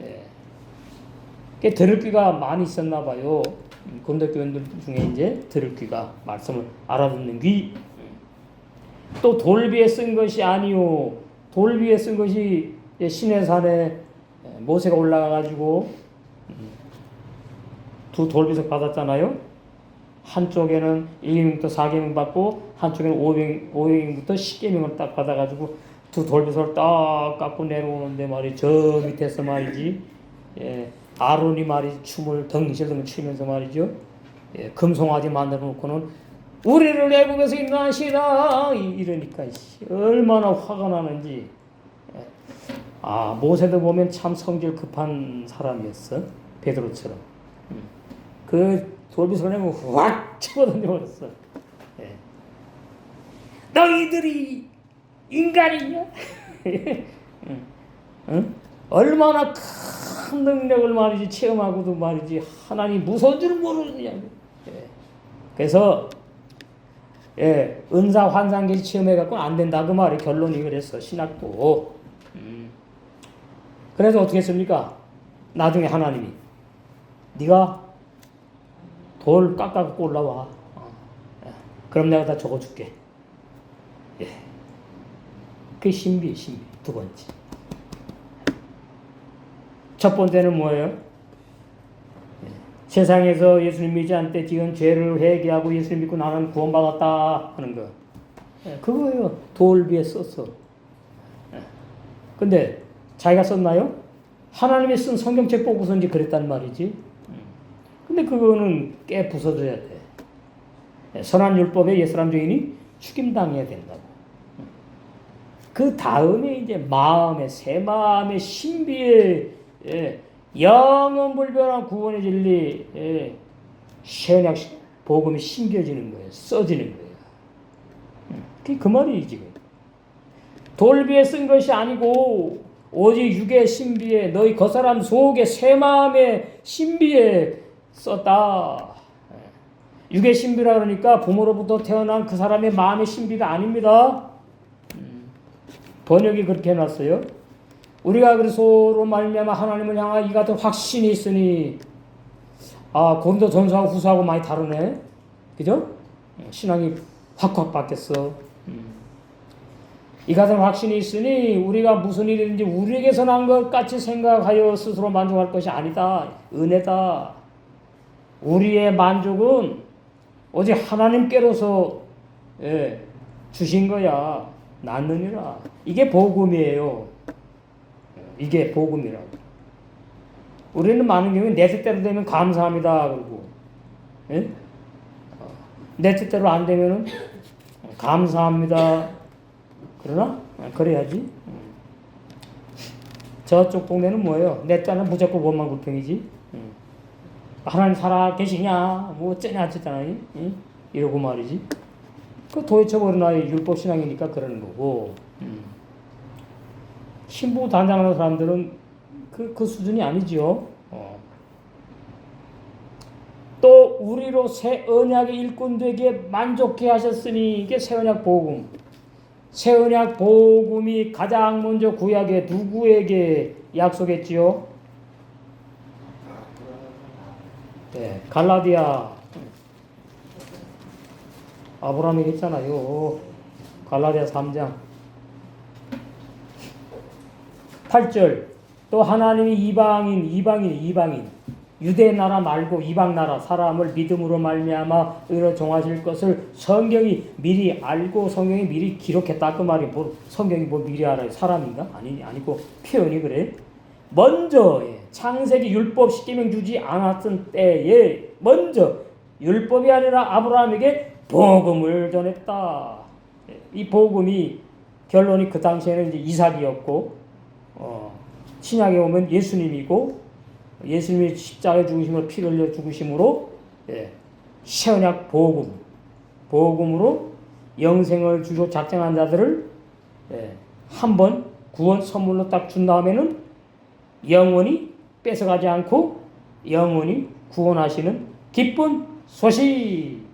Speaker 1: 예. 들을 귀가 많이 있었나 봐요. 고린도 교인들 중에 이제 들을 귀가, 말씀을 알아듣는 귀. 또 돌비에 쓴 것이 아니요. 돌비에 쓴 것이 시내산에 모세가 올라가 가지고 두 돌비석 받았잖아요. 한쪽에는 1계명부터 4계명 받고 한쪽에는 5계명부터 10계명을 딱 받아가지고 두 돌벼슬을 딱 깎고 내려오는데 말이지 저 밑에서 말이지 아론이 말이지 춤을 덩실덩실 추면서 말이죠 금송아지 만들어 놓고는 우리를 애국에서 인도하시라 이러니까 얼마나 화가 나는지. 모세도 보면 참 성질 급한 사람이었어. 베드로처럼. 그 돌비소리 내면 확 집어던져 버렸어. 너희들이 인간이냐? 응? 얼마나 큰 능력을 말이지 체험하고도 말이지 하나님 무서운 줄 모르느냐고. 그래서 은사 환상계시 체험해갖고는 안 된다 그 말이 결론이 그랬어. 신학도. 그래서 어떻게 했습니까? 나중에 하나님이 네가 돌 깎아갖고 올라와. 그럼 내가 다 적어줄게. 그게 신비. 두 번째. 첫 번째는 뭐예요? 세상에서 예수님 믿지 않을 때 지은 죄를 회개하고 예수님 믿고 나는 구원받았다 하는 거. 그거예요. 돌 위에 썼어. 근데 자기가 썼나요? 하나님이 쓴 성경책 보고서 이제 그랬단 말이지. 근데 그거는 깨 부숴줘야 돼. 선한 율법에 옛사람 죄인이 죽임당해야 된다고. 그 다음에 이제 새 마음의 신비의 영원불변한 구원의 진리 신약 복음이 심겨지는 거예요. 써지는 거예요. 그게 그 말이지 지금. 돌 위에 쓴 것이 아니고 오직 육의 신비에 너희 겉사람 속에 새 마음의 신비에 썼다. 육의 신비라 그러니까 부모로부터 태어난 그 사람의 마음의 신비가 아닙니다. 번역이 그렇게 해놨어요. 우리가 그리스도로 말미암아 하나님을 향하여 이 같은 확신이 있으니 고린도 전서하고 후서하고 많이 다르네. 그죠? 신앙이 확 바뀌었어. 이 같은 확신이 있으니 우리가 무슨 일이든지 우리에게서 난 것 같이 생각하여 스스로 만족할 것이 아니다. 은혜다. 우리의 만족은 오직 하나님께로서 주신 거야. 낳느니라. 이게 복음이에요. 이게 복음이라고. 우리는 많은 경우에 내 뜻대로 되면 감사합니다. 그러고 내 뜻대로 안 되면 감사합니다. 그러나? 그래야지. 저쪽 동네는 뭐예요? 내 딴은 무조건 원망 불평이지. 하나님 살아 계시냐? 뭐 어쩌냐 어쩌잖아. 이러고 말이지. 그 도대체 우리나라의 율법 신앙이니까 그러는 거고. 신부 단장하는 사람들은 그 수준이 아니죠. 또 우리로 새 언약의 일꾼 되게 만족해 하셨으니 이게 새 언약 복음. 새 언약 복음이 가장 먼저 구약에 누구에게 약속했지요? 갈라디아 아브라함이 했잖아요. 갈라디아 3장 8절 또 하나님이 이방인 유대 나라 말고 이방 나라 사람을 믿음으로 말미암아 의로 정하실 것을 성경이 미리 알고 성경이 미리 기록했다 그 말이 성경이 미리 알아요? 사람인가? 아니고 표현이 그래. 먼저 창세기 율법 10계명 주지 않았던 때에 먼저 율법이 아니라 아브라함에게 복음을 전했다. 이 복음이 결론이 그 당시에는 이제 이삭이었고 신약에 오면 예수님이고 예수님이 십자가에 죽으심으로 피를 흘려 죽으심으로 새 언약 복음으로 영생을 주로 작정한 자들을 한번 구원 선물로 딱 준 다음에는 영원히 뺏어가지 않고 영원히 구원하시는 기쁜 소식.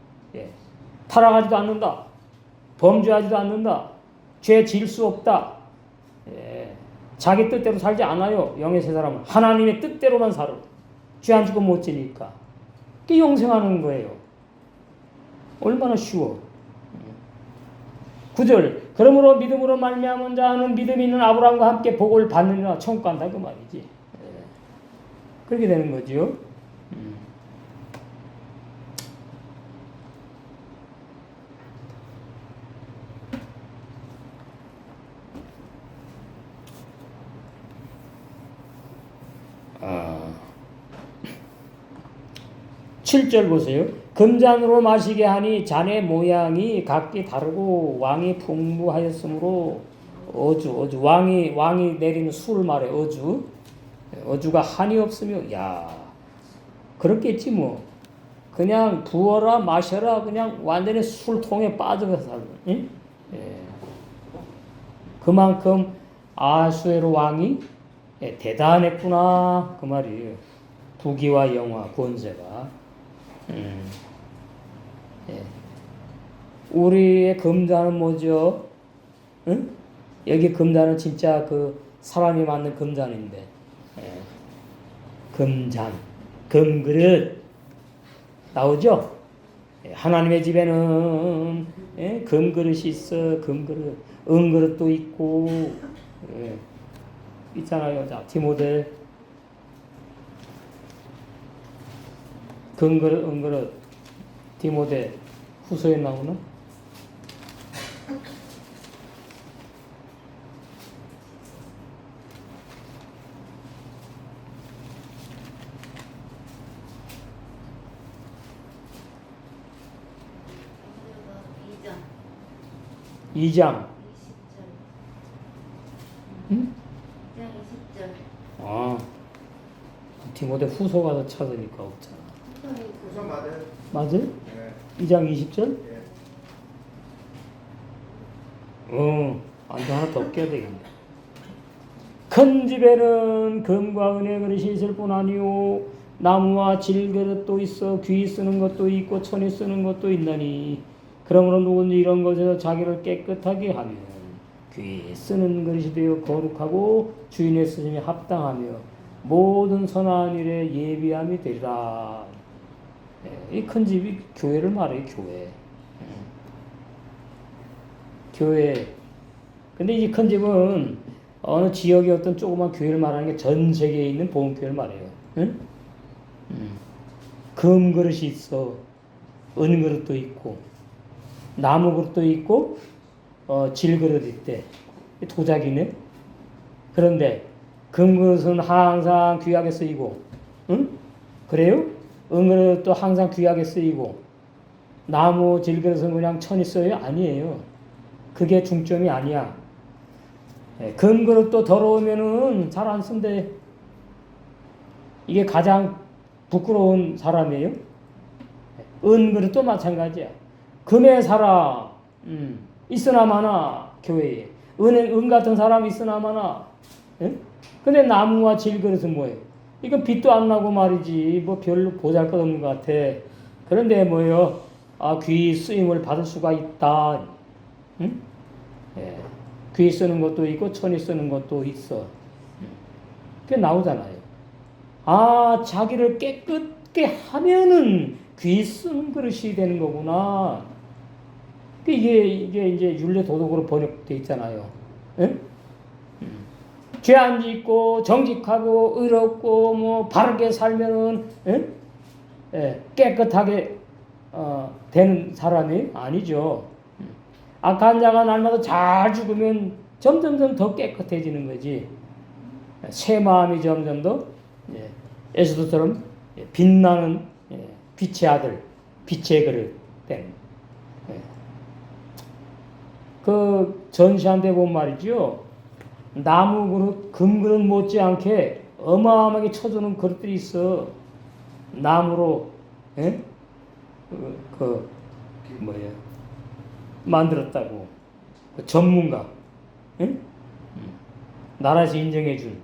Speaker 1: 타락하지도 않는다. 범죄하지도 않는다. 죄 지을 수 없다. 자기 뜻대로 살지 않아요. 영의 세 사람은 하나님의 뜻대로만 살아. 죄 안 짓고 못 지니까. 그게 영생하는 거예요. 얼마나 쉬워. 9절 그러므로 믿음으로 말미암은 자는 믿음이 있는 아브라함과 함께 복을 받느니라. 천국 간다 그 말이지. 그렇게 되는 거지요. 7절 보세요. 금잔으로 마시게 하니 잔의 모양이 각기 다르고 왕이 풍부하였으므로 어주 왕이 내리는 술 말에 어주가 한이 없으며 야 그렇겠지 뭐. 그냥 부어라 마셔라 그냥 완전히 술통에 빠져서 살고. 응? 예. 그만큼 아수에로 왕이 대단했구나 그 말이에요. 부귀와 영화 권세가. 예. 우리의 금잔은 뭐죠? 응? 여기 금잔은 진짜 그 사람이 만든 금잔인데 예. 금잔, 금그릇 나오죠? 예. 하나님의 집에는 예? 금그릇이 있어. 금그릇, 은그릇도 있고 예. 있잖아요. 자, 디모데 금그릇, 은그릇 디모데 후서에 나오나? 이 장
Speaker 2: 20절.
Speaker 1: 응?
Speaker 2: 2장 20절.
Speaker 1: 아, 디모데 후서 가서 찾으니까 없잖아.
Speaker 3: 우선 맞아요.
Speaker 1: 맞아요?
Speaker 3: 네.
Speaker 1: 2장 20절?
Speaker 3: 예.
Speaker 1: 안도 하나 더 껴야 되겠네. 큰 집에는 금과 은의 그릇이 있을 뿐 아니요 나무와 질그릇도 있어 귀 쓰는 것도 있고 천이 쓰는 것도 있나니 그러므로 누구든지 이런 것에서 자기를 깨끗하게 하면 귀 쓰는 그릇이 되어 거룩하고 주인의 쓰심에 합당하며 모든 선한 일에 예비함이 되리라. 이 큰 집이 교회를 말해요. 교회. 근데 이 큰 집은 어느 지역의 어떤 조그만 교회를 말하는 게 전 세계에 있는 보험교회를 말해요. 응? 금 그릇이 있어. 은 그릇도 있고 나무 그릇도 있고 질 그릇 있대. 도자기네. 그런데 금 그릇은 항상 귀하게 쓰이고, 응? 그래요? 은 그릇도 항상 귀하게 쓰이고 나무 질 그릇은 그냥 천이 써요? 아니에요. 그게 중점이 아니야. 금 그릇도 더러우면은 잘 안 쓴대. 이게 가장 부끄러운 사람이에요. 은 그릇도 마찬가지야. 금의 사람 있으나 마나 교회에 은 같은 사람 있으나 마나. 예? 근데 나무와 질 그릇은 뭐예요? 이건 빛도 안 나고 말이지 뭐 별로 보잘것없는 것 같아. 그런데 뭐예요? 귀 쓰임을 받을 수가 있다. 응? 예. 귀 쓰는 것도 있고 천이 쓰는 것도 있어. 그게 나오잖아요. 자기를 깨끗게 하면은 귀 쓰는 그릇이 되는 거구나. 이게 이제 윤례 도덕으로 번역돼 있잖아요. 예? 죄 안 짓고 정직하고 의롭고 뭐 바르게 살면은 예? 예, 깨끗하게 되는 사람이 아니죠. 악한 자가 날마다 잘 죽으면 점점점 더 깨끗해지는 거지. 새 마음이 점점 더 에스더처럼 빛나는 빛의 아들, 빛의 그릇 되는. 그 전시한데 보면 말이죠. 나무 그릇, 금 그릇 못지않게 어마어마하게 쳐주는 그릇들이 있어. 나무로 만들었다고. 그 전문가. 나라에서 인정해준.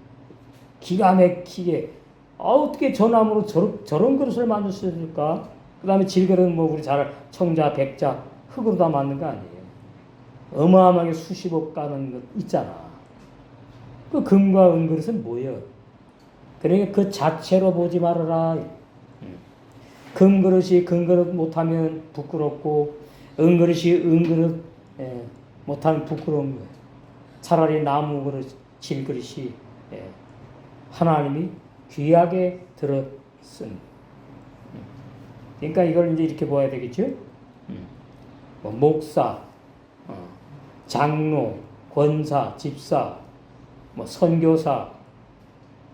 Speaker 1: 기가 막히게. 어떻게 저 나무로 저런 그릇을 만들 수 있을까? 그 다음에 질그릇은 뭐 우리 잘 청자, 백자, 흙으로 다 만든 거 아니에요. 어마어마하게 수십억 가는 것 있잖아. 그 금과 은 그릇은 뭐예요? 그러니까 그 자체로 보지 말아라. 금 그릇이 금 그릇 못하면 부끄럽고 은 그릇이 은 그릇 못하면 부끄러운 거예요. 차라리 나무 그릇, 질 그릇이 하나님이 귀하게 들었은. 그러니까 이걸 이제 이렇게 보아야 되겠죠? 뭐 목사, 장로, 권사, 집사, 뭐 선교사,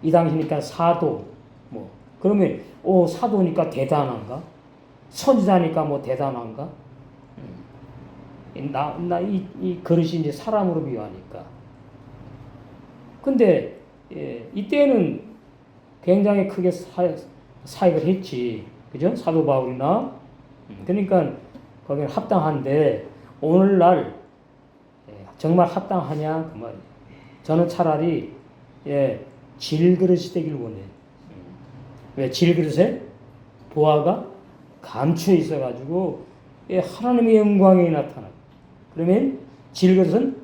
Speaker 1: 이 당시니까 사도, 뭐 그러면 사도니까 대단한가? 선지자니까 뭐 대단한가? 이 그릇이 이제 사람으로 비유하니까. 근데 이때는 굉장히 크게 사역을 했지, 그죠? 사도 바울이나. 그러니까 거기는 합당한데 오늘날 정말 합당하냐 그 말이에요. 저는 차라리 질그릇이 되길 원해요. 왜 질그릇에 보화가 감추어 있어가지고 하나님의 영광이 나타나. 그러면 질그릇은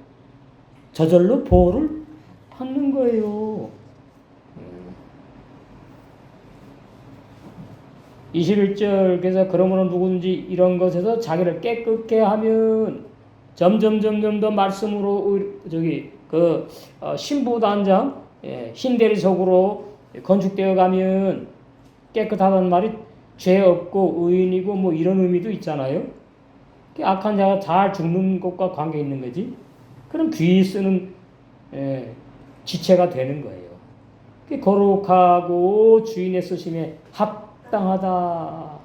Speaker 1: 저절로 보호를 받는 거예요. 21절 그래서 그러므로 누구든지 이런 것에서 자기를 깨끗게 하면 점점 더 말씀으로 신부 단장 흰대리 속으로 건축되어 가면 깨끗하다는 말이 죄 없고 의인이고 뭐 이런 의미도 있잖아요. 악한 자가 잘 죽는 것과 관계 있는 거지. 그럼 귀 쓰는 지체가 되는 거예요. 거룩하고 주인의 쓰심에 합당하다.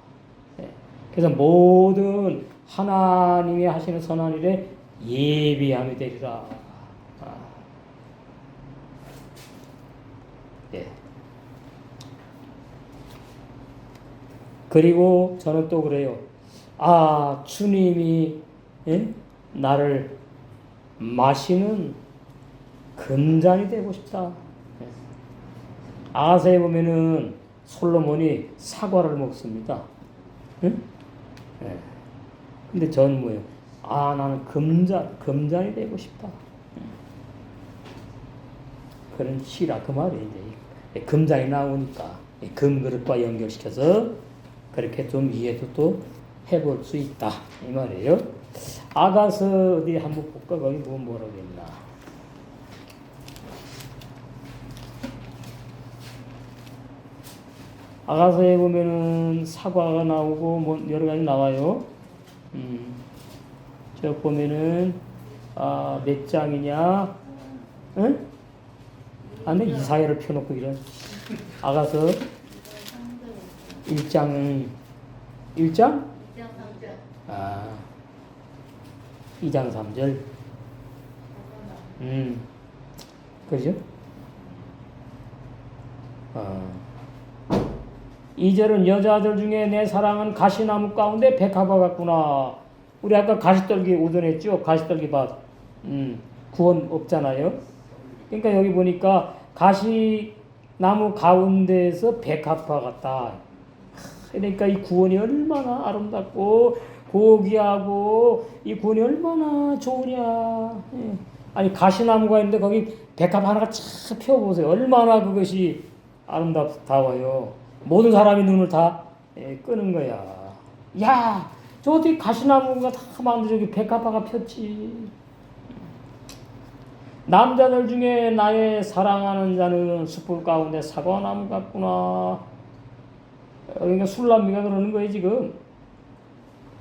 Speaker 1: 그래서 모든 하나님이 하시는 선한 일에 예비함이 되리라. 그리고 저는 또 그래요. 주님이 나를 마시는 금잔이 되고 싶다. 아하스에 보면은 솔로몬이 사과를 먹습니다. 근데 저는 뭐예요? 나는 금잔이 되고 싶다. 그런 시라 그 말이에요. 이제 금잔이 나오니까 금그릇과 연결시켜서 그렇게 좀 이해도 또 해볼 수 있다 이 말이에요. 아가서 어디 한번 볼까? 거기 보면 뭐라고 했나? 아가서에 보면은 사과가 나오고 뭐 여러 가지 나와요. 저 보면은 몇 장이냐? 응? 근데 이사야를 펴놓고 이런 아가서 1장 1장? 2장 3절. 그죠? 2절은 여자들 중에 내 사랑은 가시나무 가운데 백합화 같구나. 우리 아까 가시떨기 오전했죠? 가시떨기 밭. 구원 없잖아요. 그러니까 여기 보니까 가시나무 가운데에서 백합화 같다. 그러니까 이 구원이 얼마나 아름답고 고귀하고 이 구원이 얼마나 좋으냐. 아니 가시나무가 있는데 거기 백합 하나가 쫙 펴보세요. 얼마나 그것이 아름답다워요. 모든 사람이 눈을 다 끄는 거야. 야, 저 어떻게 가시나무가 다 많은데 저기 백합화가 폈지. 남자들 중에 나의 사랑하는 자는 숯불 가운데 사과나무 같구나. 그러니까 술람미가 그러는 거예요 지금.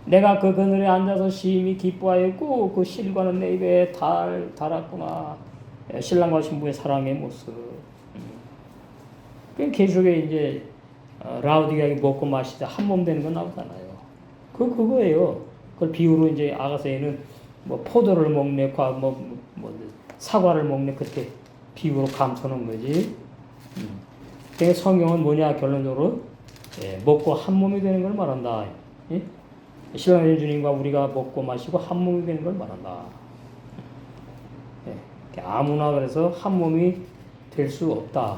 Speaker 1: 내가 그 그늘에 앉아서 심히 기뻐하였고 그 실과는 내 입에 달았구나. 신랑과 신부의 사랑의 모습. 계속에 이제 라우디게가 먹고 마시다 한 몸 되는 거 나오잖아요. 그거예요. 그걸 비유로 이제 아가서에는 뭐 포도를 먹네, 사과를 먹네 그렇게 비유로 감춰놓은 거지. 그러니까 성경은 뭐냐 결론적으로 먹고 한 몸이 되는 걸 말한다. 신랑의 주님과 우리가 먹고 마시고 한 몸이 되는 걸 말한다. 아무나 그래서 한 몸이 될 수 없다.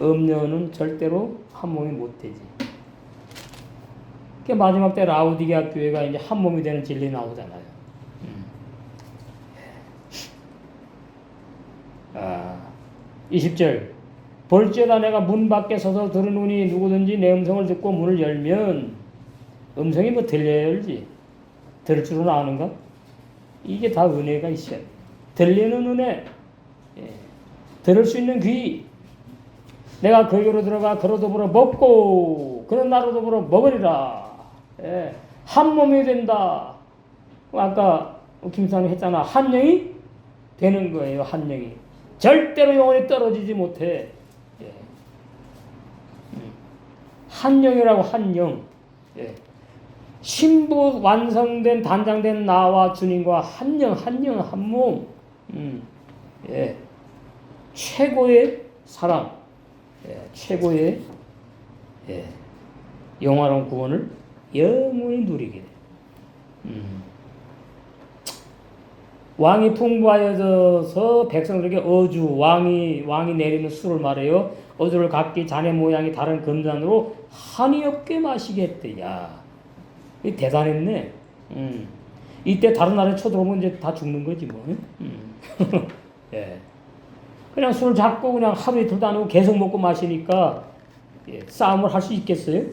Speaker 1: 음녀는 절대로 한 몸이 못 되지. 마지막 때 라우디게아 교회가 이제 한 몸이 되는 진리 나오잖아요. 20절 볼지어다 내가 문 밖에 서서 들으노니 누구든지 내 음성을 듣고 문을 열면 음성이 뭐 들려야 열지. 들을 줄은 아는가? 이게 다 은혜가 있어요. 들리는 은혜, 들을 수 있는 귀. 내가 거기로 들어가 그로 더불어 먹고 그는 나로 더불어 먹으리라. 한 몸이 된다. 아까 김사님 했잖아. 한 영이 되는 거예요. 한 영이. 절대로 영원히 떨어지지 못해. 한영이라고 한영. 예. 신부 완성된 단장된 나와 주님과 한영 한 몸. 예. 최고의 사랑. 예. 최고의 예. 영화로운 구원을 영원히 누리게 돼. 왕이 풍부하여져서 백성들에게 어주 왕이 내리는 술을 말해요. 어주를 각기 잔의 모양이 다른 금잔으로 한이 없게 마시게 했대. 야, 이 대단했네. 이때 다른 나라에 쳐들어오면 이제 다 죽는 거지 뭐. 예. 그냥 술을 잡고 그냥 하루 이틀도 안 하고 계속 먹고 마시니까 예, 싸움을 할 수 있겠어요?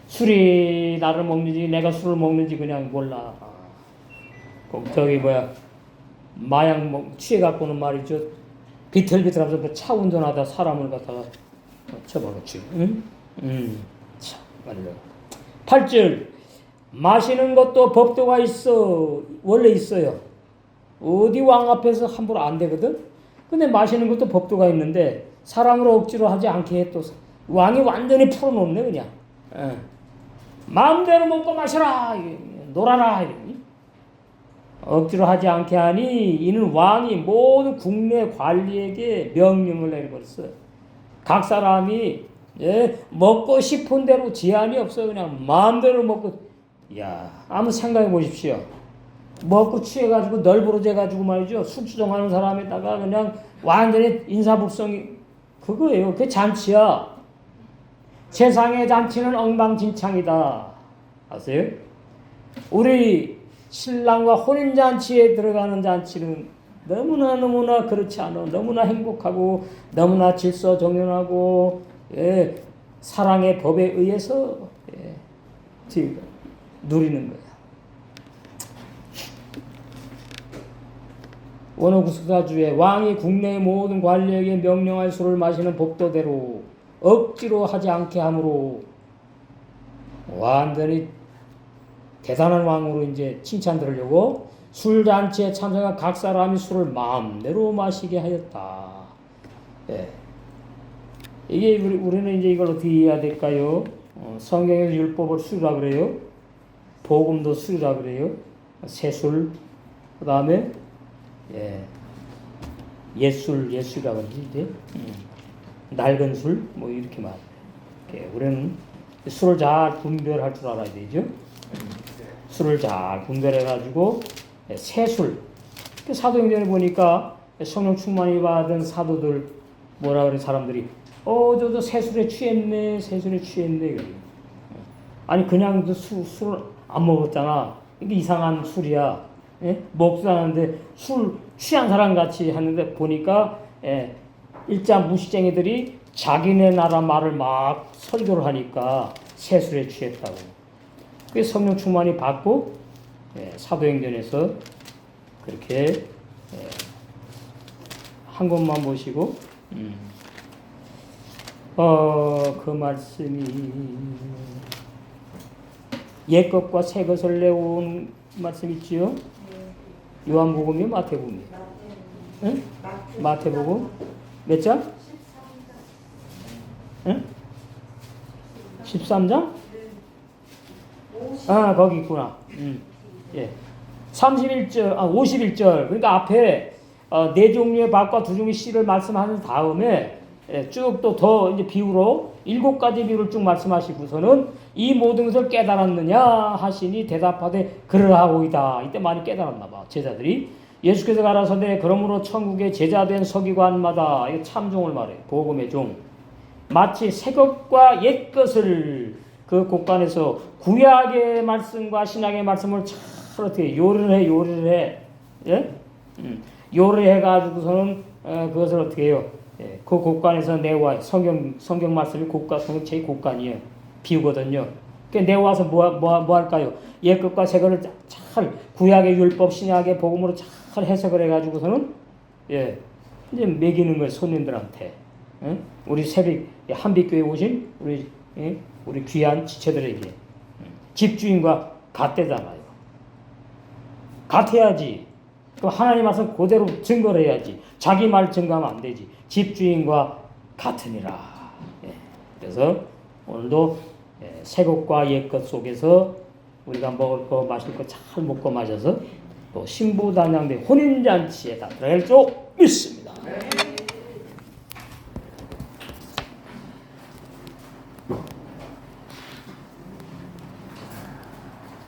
Speaker 1: 술이 나를 먹는지 내가 술을 먹는지 그냥 몰라. 저기 뭐야 마약 취해갖고는 말이죠. 비틀비틀하면서 차 운전하다 사람을 갖다가 쳐박았지. 참 말로. 8절 마시는 것도 법도가 있어. 원래 있어요. 어디 왕 앞에서 함부로 안 되거든. 근데 마시는 것도 법도가 있는데 사람으로 억지로 하지 않게 해. 또 왕이 완전히 풀어놓네 그냥. 마음대로 먹고 마셔라 놀아라. 억지로 하지 않게 하니 이는 왕이 모든 국내 관리에게 명령을 내려버렸어. 각 사람이 예, 먹고 싶은 대로 제한이 없어. 그냥 마음대로 먹고. 야, 한번 생각해 보십시오. 먹고 취해가지고 널브러져가지고 말이죠. 술주정하는 사람에다가 그냥 완전히 인사불성이 그거예요. 그게 잔치야. 세상의 잔치는 엉망진창이다. 아세요? 우리 신랑과 혼인잔치에 들어가는 잔치는 너무나 그렇지 않아. 너무나 행복하고 너무나 질서정연하고 예, 사랑의 법에 의해서 예, 누리는 거야. 원어구스가주에 왕이 국내의 모든 관리에게 명령할 술을 마시는 법도대로 억지로 하지 않게 하므로 완전히 대단한 왕으로 이제 칭찬 들으려고 술잔치에 참석한 각 사람이 술을 마음대로 마시게 하였다. 예. 이게 우리는 이제 이걸 어떻게 이해해야 될까요? 성경에서 율법을 술이라 그래요. 복음도 술이라 그래요. 새술, 그 다음에 옛술이라 그러지 이제 낡은 술, 뭐 이렇게 말해. 우리는 술을 잘 분별할 줄 알아야 되죠. 술을 잘 분별해가지고 새술. 사도행전에 보니까 성령 충만이 받은 사도들 뭐라 그래 사람들이 저도 새술에 취했네. 그래. 아니 그냥 술 안 먹었잖아. 이게 이상한 술이야. 예? 먹지도 않았는데 술 취한 사람 같이 하는데 보니까 일자 무식쟁이들이 자기네 나라 말을 막 설교를 하니까 새술에 취했다고. 그 성령 충만이 받고 사도행전에서 그렇게 한 것만 보시고 그 말씀이 옛 것과 새 것을 내온 말씀 있지요? 요한복음이요, 마태복음이요? 응? 마태복음 몇 장? 13장? 아, 거기 있구나. 예. 31절, 51절. 그러니까 앞에 네 종류의 밭과 두 종류의 씨를 말씀하는 다음에 쭉 또 더 이제 비유로 7가지 비유를 쭉 말씀하시고서는 이 모든 것을 깨달았느냐 하시니 대답하되 그러하오이다. 이때 많이 깨달았나 봐. 제자들이. 예수께서 가라사대 그러므로 천국의 제자된 서기관마다 이 참종을 말해. 복음의 종. 마치 새 것과 옛 것을 그 곳간에서 구약의 말씀과 신약의 말씀을 잘 어떻게 요리를 해. 예? 요리해 가지고서는 그것을 어떻게 해요? 예, 그 곳간에서 내와 성경 말씀이 곡간 성경 제 곡간이에요. 비우거든요. 그 내와서 뭐 할까요? 옛 것과 새 것을 잘 구약의 율법 신약의 복음으로 잘 해석을 해가지고서는 이제 먹이는 거예요. 손님들한테. 예? 우리 새벽 한빛교회 오신 우리 귀한 지체들에게 집주인과 같대잖아요. 같아야지. 또 하나님 말씀 그대로 증거를 해야지. 자기 말 증거하면 안 되지. 집주인과 같으니라. 예. 그래서 오늘도 새 것과 옛 것 속에서 우리가 먹을 거 마실 거 잘 먹고 마셔서 또 신부단장된 혼인잔치에 다 들어갈 줄 믿습니다.